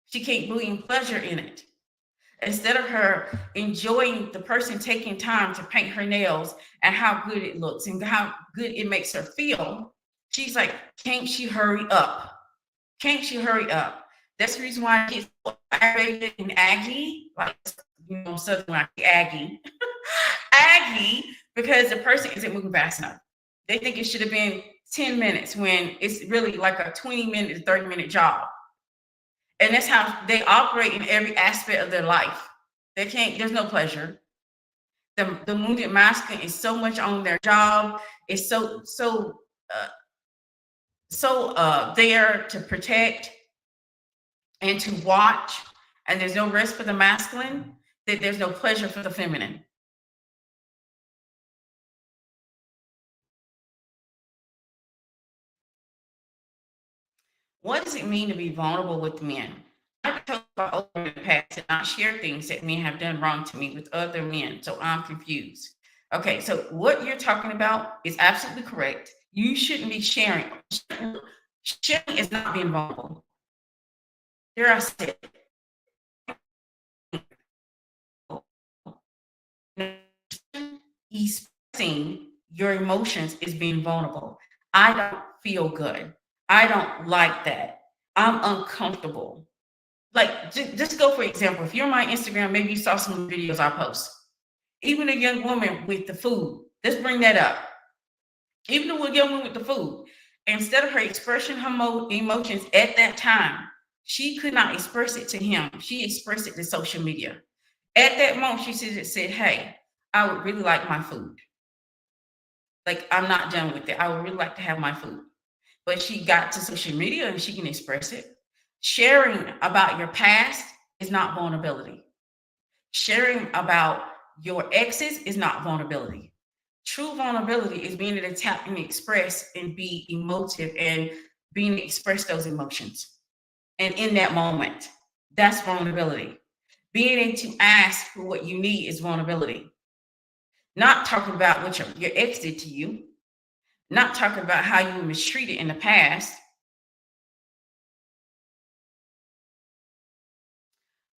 She can't glean pleasure in it. Instead of her enjoying the person taking time to paint her nails and how good it looks and how good it makes her feel, she's like, can't she hurry up? Can't she hurry up? That's the reason why I get so aggravated and aggy, like, something like aggy. Aggy, because the person isn't moving fast enough. They think it should have been 10 minutes when it's really like a 20-minute, 30-minute job. And that's how they operate in every aspect of their life. They can't, there's no pleasure. The wounded masculine is so much on their job, is so there to protect and to watch, and there's no rest for the masculine, that there's no pleasure for the feminine. What does it mean to be vulnerable with men? I've told about in the past and not share things that men have done wrong to me with other men, so I'm confused. Okay, so what you're talking about is absolutely correct. You shouldn't be sharing. Sharing is not being vulnerable. There I said. Expressing your emotions is being vulnerable. I don't feel good. I don't like that. I'm uncomfortable. Like, just go for example. If you're on my Instagram, maybe you saw some videos I post. Even a young woman with the food. Let's bring that up. Even a young woman with the food. Instead of her expressing her emotions at that time, she could not express it to him. She expressed it to social media. At that moment, she said, hey, I would really like my food. Like, I'm not done with it. I would really like to have my food. But she got to social media and she can express it. Sharing about your past is not vulnerability. Sharing about your exes is not vulnerability. True vulnerability is being able to tap and express and be emotive and being able to express those emotions. And in that moment, that's vulnerability. Being able to ask for what you need is vulnerability. Not talking about what your ex did to you. Not talking about how you were mistreated in the past.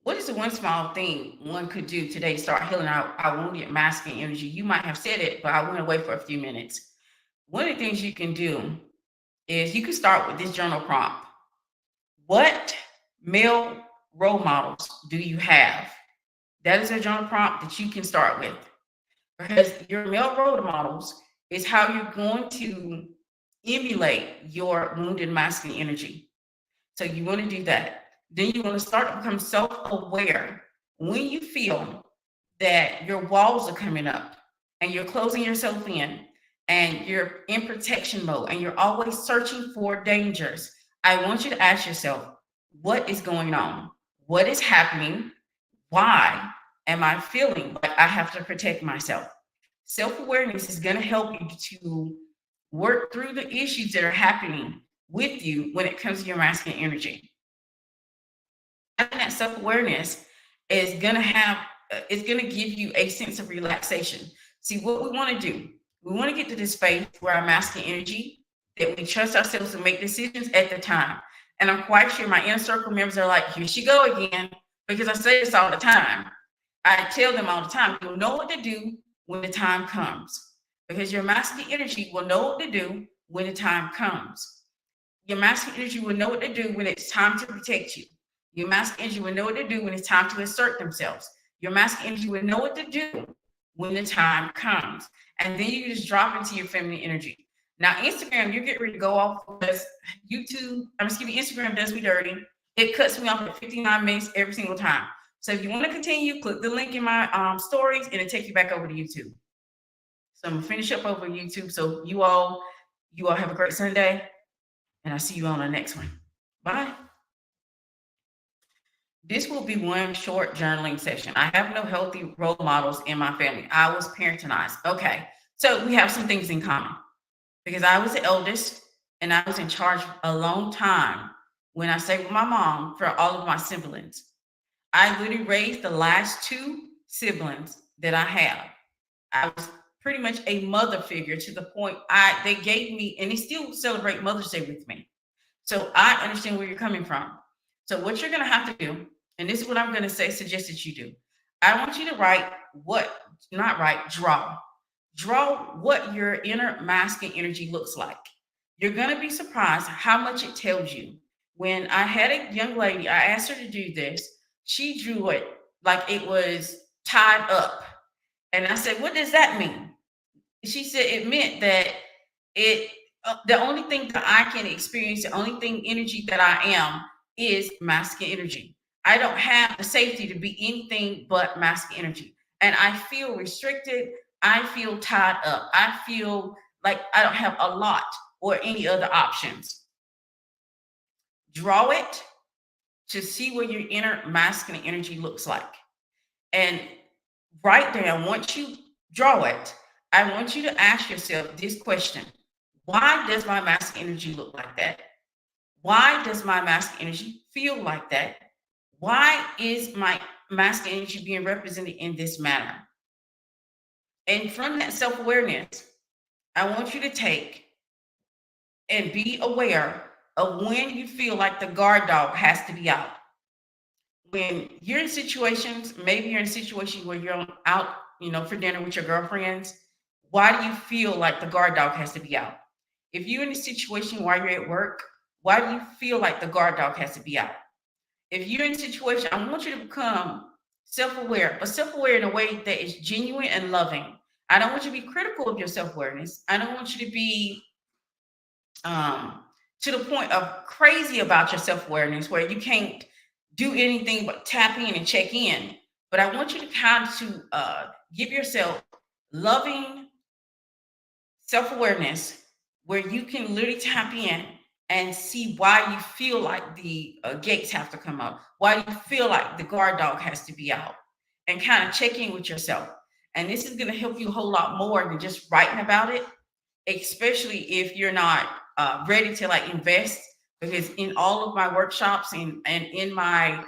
What is the one small thing one could do today to start healing our wounded masculine energy? You might have said it, but I went away for a few minutes. One of the things you can do is you can start with this journal prompt. What male role models do you have? That is a journal prompt that you can start with. Because your male role models is how you're going to emulate your wounded masculine energy. So you want to do that. Then you want to start to become self-aware when you feel that your walls are coming up and you're closing yourself in and you're in protection mode and you're always searching for dangers. I want you to ask yourself, what is going on? What is happening? Why am I feeling like I have to protect myself? Self-awareness is going to help you to work through the issues that are happening with you when it comes to your masculine energy. And that self-awareness is going to give you a sense of relaxation. See, what we want to do, we want to get to this phase where our masculine energy, that we trust ourselves to make decisions at the time. And I'm quite sure my inner circle members are like, here she go again, because I say this all the time. I tell them all the time, you'll know what to do when the time comes, because your masculine energy will know what to do when the time comes. Your masculine energy will know what to do when it's time to protect you. Your masculine energy will know what to do when it's time to assert themselves. Your masculine energy will know what to do when the time comes. And then you just drop into your feminine energy. Now, Instagram, you get ready to go off because Instagram does me dirty. It cuts me off at 59 minutes every single time. So if you want to continue, click the link in my stories and it'll take you back over to YouTube. So I'm gonna finish up over YouTube. So you all have a great Sunday, and I'll see you on the next one. Bye. This will be one short journaling session. I have no healthy role models in my family. I was parentized. Okay. So we have some things in common because I was the eldest and I was in charge a long time when I stayed with my mom for all of my siblings. I literally raised the last two siblings that I have. I was pretty much a mother figure to the point they gave me, and they still celebrate Mother's Day with me. So I understand where you're coming from. So what you're going to have to do, and this is what I'm going to suggest that you do. I want you to draw what your inner masculine energy looks like. You're going to be surprised how much it tells you. When I had a young lady, I asked her to do this. She drew it like it was tied up. And I said, what does that mean? She said it meant that the only thing that I can experience, the only thing energy that I am is masculine energy. I don't have the safety to be anything but masculine energy. And I feel restricted. I feel tied up. I feel like I don't have a lot or any other options. Draw it to see what your inner masculine energy looks like. And write down, once you draw it, I want you to ask yourself this question. Why does my masculine energy look like that? Why does my masculine energy feel like that? Why is my masculine energy being represented in this manner? And from that self-awareness, I want you to take and be aware of when you feel like the guard dog has to be out. When you're in situations, maybe you're in a situation where you're out, for dinner with your girlfriends, why do you feel like the guard dog has to be out? If you're in a situation while you're at work, why do you feel like the guard dog has to be out? If you're in a situation, I want you to become self-aware, but self-aware in a way that is genuine and loving. I don't want you to be critical of your self-awareness. I don't want you to be to the point of crazy about your self-awareness where you can't do anything but tap in and check in. But I want you to kind of give yourself loving self-awareness where you can literally tap in and see why you feel like the gates have to come up, why you feel like the guard dog has to be out, and kind of check in with yourself. And this is going to help you a whole lot more than just writing about it, especially if you're not ready to invest. Because in all of my workshops and in my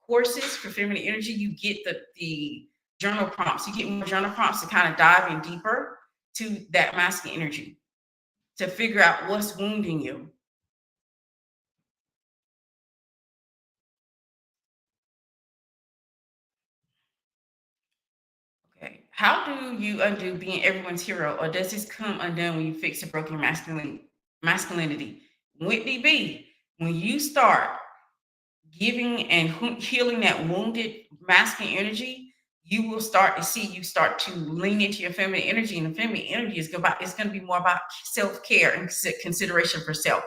courses for feminine energy, you get the journal prompts. You get more journal prompts to kind of dive in deeper to that masculine energy to figure out what's wounding you. Okay. How do you undo being everyone's hero, or does this come undone when you fix a broken masculinity? Whitney B, when you start giving and healing that wounded masculine energy, you will start to lean into your feminine energy, and the feminine energy is going to be more about self-care and consideration for self.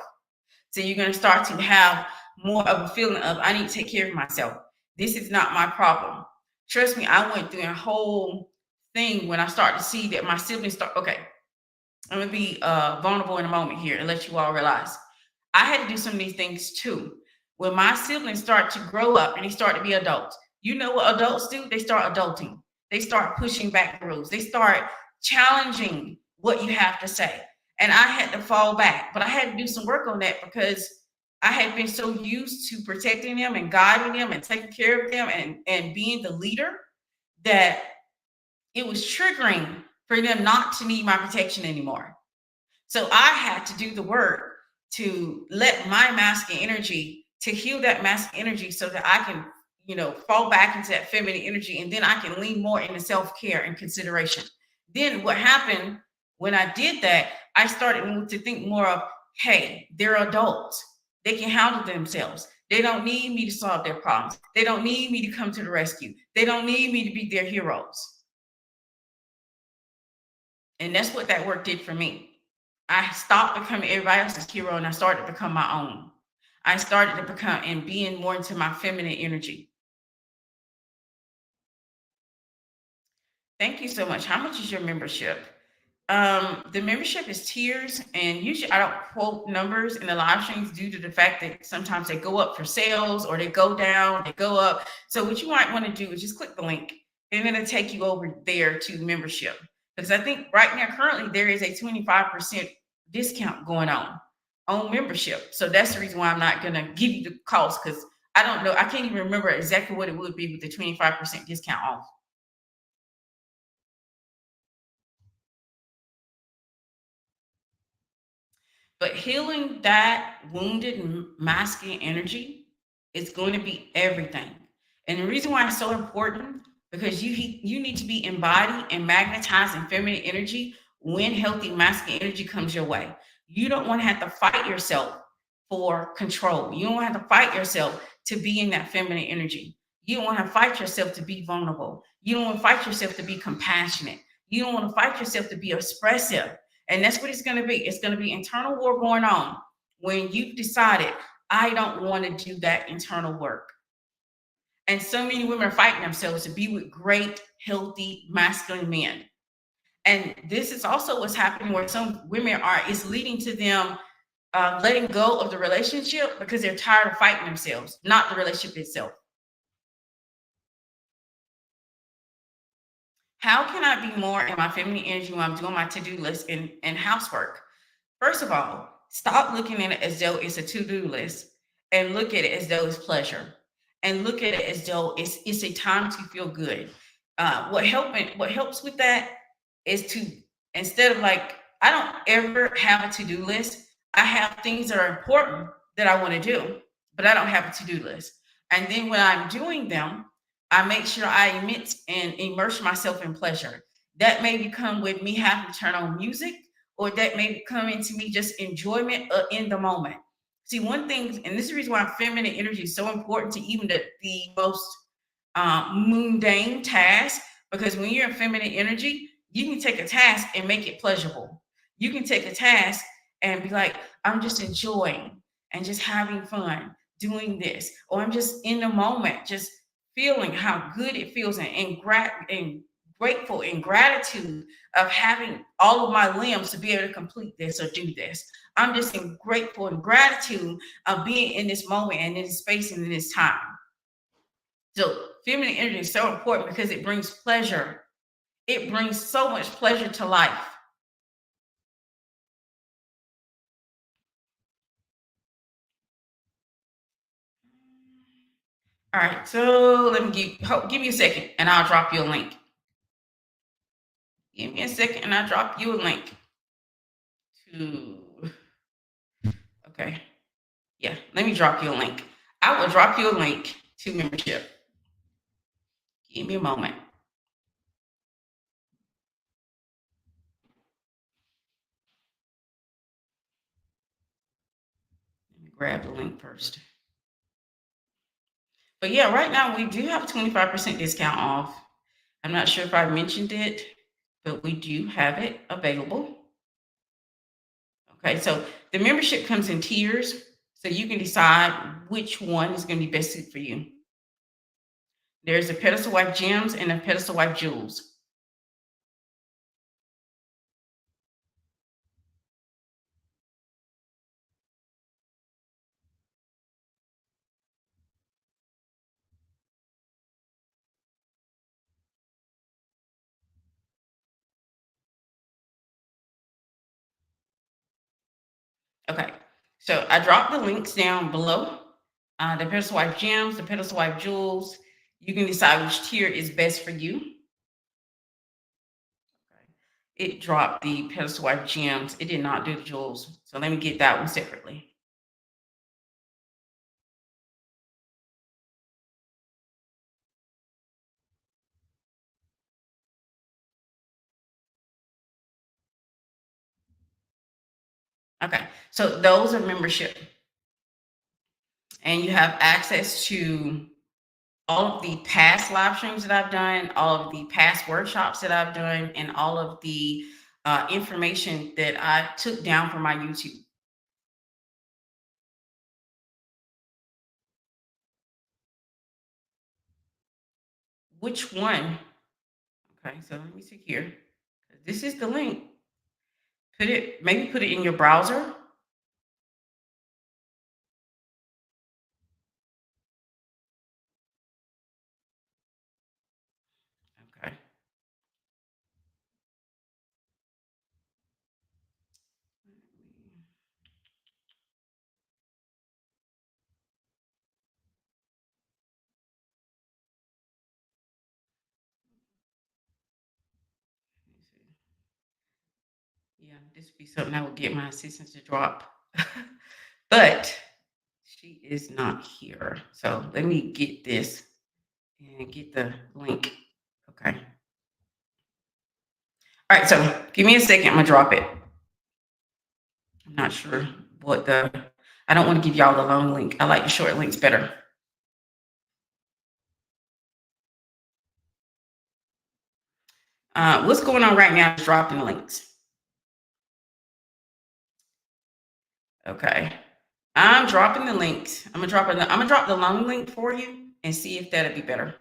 So you're going to start to have more of a feeling of, I need to take care of myself. This is not my problem. Trust me, I went through a whole thing when I started to see that my siblings okay, I'm going to be vulnerable in a moment here and let you all realize. I had to do some of these things too. When my siblings start to grow up and they start to be adults, you know what adults do? They start adulting. They start pushing back the rules. They start challenging what you have to say. And I had to fall back, but I had to do some work on that because I had been so used to protecting them and guiding them and taking care of them and being the leader that it was triggering for them not to need my protection anymore. So I had to do the work to let my masculine energy, to heal that masculine energy so that I can, fall back into that feminine energy, and then I can lean more into self-care and consideration. Then what happened when I did that, I started to think more of, hey, they're adults. They can handle themselves. They don't need me to solve their problems. They don't need me to come to the rescue. They don't need me to be their heroes. And that's what that work did for me. I stopped becoming everybody else's hero and I started to become my own. I started to become and being more into my feminine energy. Thank you so much. How much is your membership? The membership is tiers, and usually I don't quote numbers in the live streams due to the fact that sometimes they go up for sales or they go down, they go up. So what you might want to do is just click the link and it'll take you over there to membership. Because I think right now, currently, there is a 25% discount going on membership. So that's the reason why I'm not going to give you the cost, because I don't know. I can't even remember exactly what it would be with the 25% discount off. But healing that wounded masculine energy is going to be everything. And the reason why it's so important, because you need to be embodied and magnetized in feminine energy when healthy masculine energy comes your way. You don't want to have to fight yourself for control. You don't want to have to fight yourself to be in that feminine energy. You don't want to fight yourself to be vulnerable. You don't want to fight yourself to be compassionate. You don't want to fight yourself to be expressive. And that's what it's going to be. It's going to be internal war going on when you've decided, I don't want to do that internal work. And so many women are fighting themselves to be with great, healthy, masculine men. And this is also what's happening where some women are, it's leading to them letting go of the relationship because they're tired of fighting themselves, not the relationship itself. How can I be more in my feminine energy when I'm doing my to-do list and housework? First of all, stop looking at it as though it's a to-do list and look at it as though it's pleasure. And look at it as though it's a time to feel good. What helps with that is to, instead of like, I don't ever have a to-do list. I have things that are important that I want to do, but I don't have a to-do list. And then when I'm doing them, I make sure I emit and immerse myself in pleasure. That may become with me having to turn on music, or that may come into me just enjoyment in the moment. See, one thing, and this is the reason why feminine energy is so important to even the most mundane task, because when you're in feminine energy, you can take a task and make it pleasurable. You can take a task and be like, I'm just enjoying and just having fun doing this, or I'm just in the moment, just feeling how good it feels and grateful and gratitude of having all of my limbs to be able to complete this or do this. I'm just in grateful and gratitude of being in this moment and in this space and in this time. So feminine energy is so important because it brings pleasure. It brings so much pleasure to life. All right, so let me give you a second and I'll drop you a link. Give me a second and I'll drop you a link to, okay. Yeah, let me drop you a link. I will drop you a link to membership. Give me a moment. Let me grab the link first. But yeah, right now we do have 25% discount off. I'm not sure if I mentioned it, but we do have it available. Okay, so the membership comes in tiers, so you can decide which one is going to be best suited for you. There's a Pedestal Wife Gems and a Pedestal Wife Jewels. Okay, so I dropped the links down below. The Pedestal Wife Gems, the Pedestal Wife Jewels. You can decide which tier is best for you. It dropped the Pedestal Wife Gems. It did not do the Jewels. So let me get that one separately. Okay, so those are membership. And you have access to all of the past live streams that I've done, all of the past workshops that I've done, and all of the information that I took down from my YouTube. Which one? Okay, so let me see here. This is the link. maybe put it in your browser. Okay. Yeah, this would be something I would get my assistant to drop. But she is not here. So let me get this and get the link. Okay. All right, so give me a second. I'm gonna drop it. I'm not sure what I don't want to give y'all the long link. I like the short links better. What's going on right now is dropping links. Okay. I'm dropping the links. I'm gonna drop the long link for you and see if that'll be better.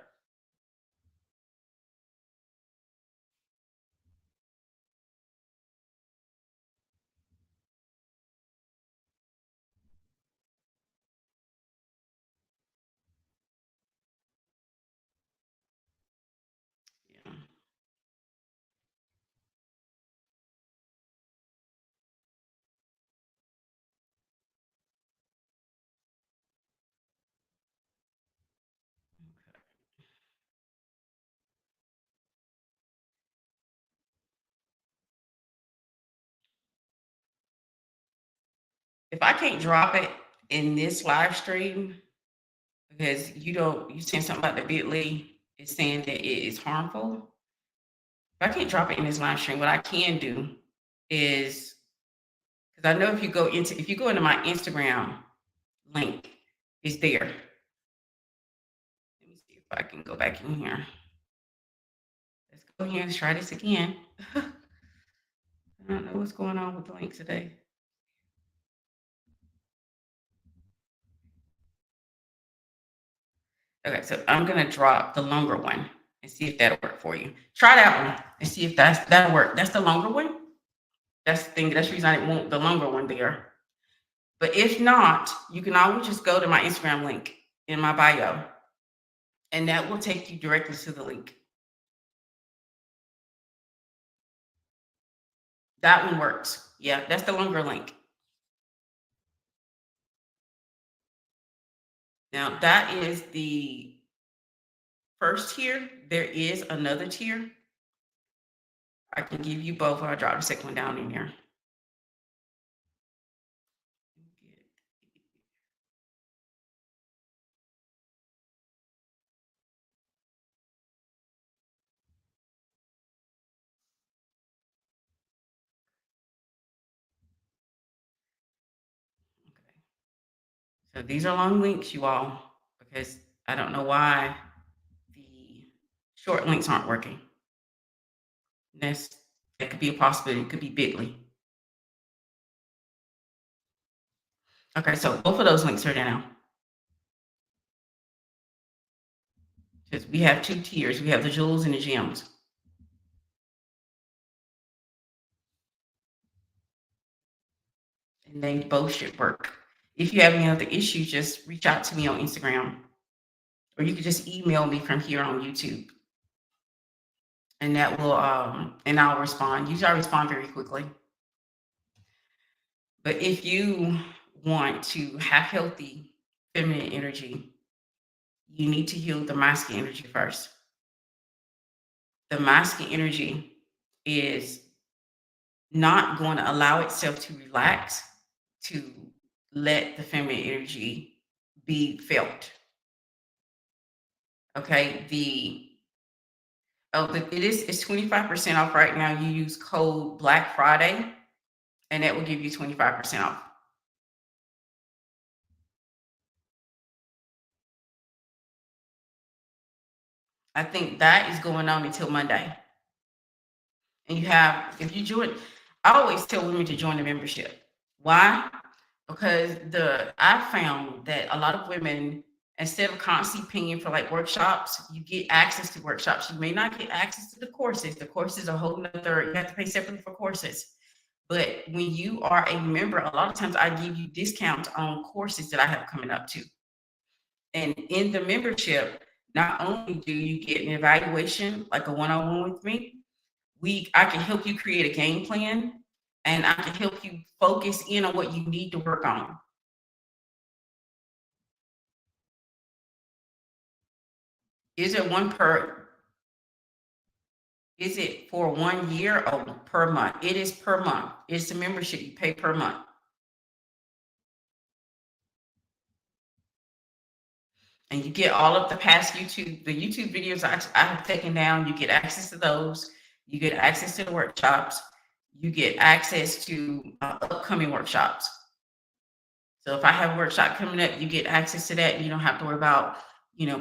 Yeah. If I can't drop it in this live stream, because you saying something about the bit.ly is saying that it is harmful. If I can't drop it in this live stream, what I can do is, because I know if you go into my Instagram link, it's there. Let me see if I can go back in here. Let's go here and try this again. I don't know what's going on with the link today. Okay, so I'm gonna drop the longer one and see if that'll work for you. Try that one and see if that'll work. That's the longer one. That's the thing. That's the reason I didn't want the longer one there. But if not, you can always just go to my Instagram link in my bio, and that will take you directly to the link. That one works. Yeah, that's the longer link. Now, that is the first tier. There is another tier. I can give you both. I'll drop the second one down in there. So these are long links, you all, because I don't know why the short links aren't working. That could be a possibility. It could be bit.ly. Okay, so both of those links are down. Because we have two tiers. We have the jewels and the gems. And they both should work. If you have any other issues, just reach out to me on Instagram, or you can just email me from here on YouTube, and that will and I'll respond. Usually I respond very quickly. But if you want to have healthy feminine energy, you need to heal the masculine energy first. The masculine energy is not going to allow itself to relax to let the feminine energy be felt. Okay, it's 25% off right now. You use code Black Friday, and that will give you 25% off. I think that is going on until Monday. And if you join, I always tell women to join the membership. Why? Because I found that a lot of women, instead of constantly paying for like workshops, you get access to workshops. You may not get access to the courses. The courses are a whole nother, you have to pay separately for courses. But when you are a member, a lot of times I give you discounts on courses that I have coming up too. And in the membership, not only do you get an evaluation, like a one-on-one with me, I can help you create a game plan, and I can help you focus in on what you need to work on. Is it one per Is it for 1 year or per month? It is per month. It's a membership you pay per month. And you get all of the past the YouTube videos I have taken down. You get access to those. You get access to the workshops. You get access to upcoming workshops. So if I have a workshop coming up, you get access to that. You don't have to worry about,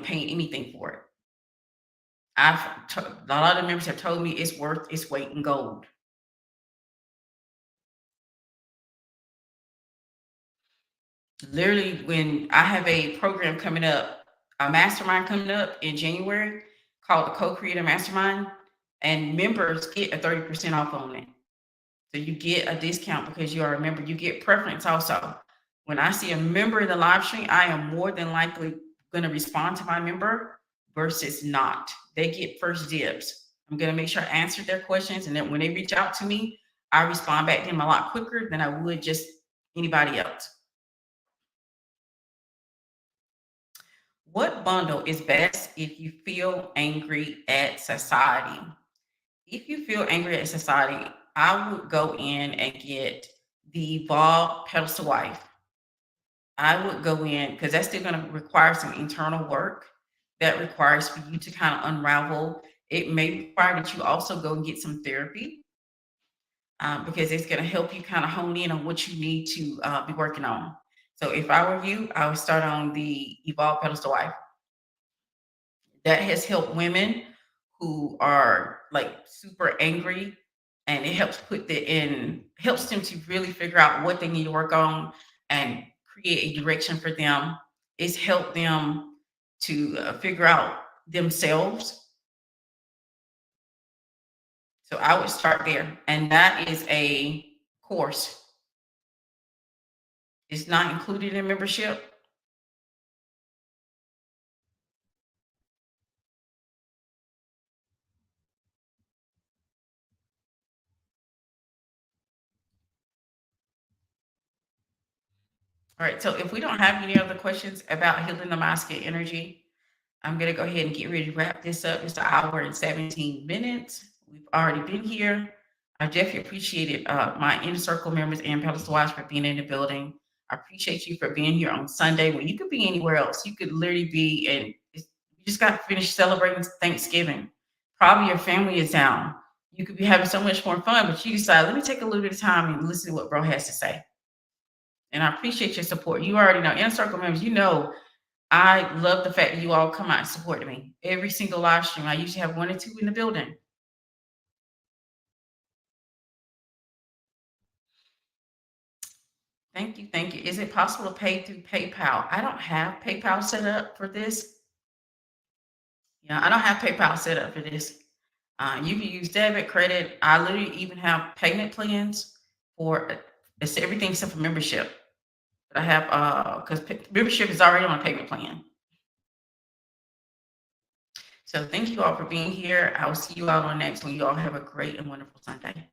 paying anything for it. A lot of members have told me it's worth its weight in gold. Literally, when I have a program coming up, a mastermind coming up in January called the Co-Creator Mastermind, and members get a 30% off on it. So you get a discount because you are a member. You get preference also. When I see a member in the live stream, I am more than likely going to respond to my member versus not. They get first dibs. I'm going to make sure I answer their questions. And then when they reach out to me, I respond back to them a lot quicker than I would just anybody else. What bundle is best if you feel angry at society? If you feel angry at society, I would go in and get the Evolve Pedestal Wife. I would go in because that's still going to require some internal work that requires for you to kind of unravel. It may require that you also go and get some therapy because it's going to help you kind of hone in on what you need to be working on. So if I were you, I would start on the Evolve Pedestal Wife. That has helped women who are like super angry, and it helps them to really figure out what they need to work on and create a direction for them. It's helped them to figure out themselves. So I would start there, and that is a course. It's not included in membership. All right, so if we don't have any other questions about healing the masculine energy, I'm going to go ahead and get ready to wrap this up. It's an hour and 17 minutes. We've already been here. I definitely appreciated my inner circle members and Pedestal Wives for being in the building. I appreciate you for being here on Sunday when you could be anywhere else. You could literally be, and you just got to finish celebrating Thanksgiving. Probably your family is down. You could be having so much more fun, but you decide, let me take a little bit of time and listen to what bro has to say. And I appreciate your support. You already know, inner circle members, I love the fact that you all come out and support me. Every single live stream, I usually have 1 or 2 in the building. Thank you, thank you. Is it possible to pay through PayPal? I don't have PayPal set up for this. Yeah, I don't have PayPal set up for this. You can use debit, credit. I literally even have payment plans for it's everything except for membership. But I have because membership is already on a payment plan. So thank you all for being here. I will see you all on next one. You all have a great and wonderful Sunday.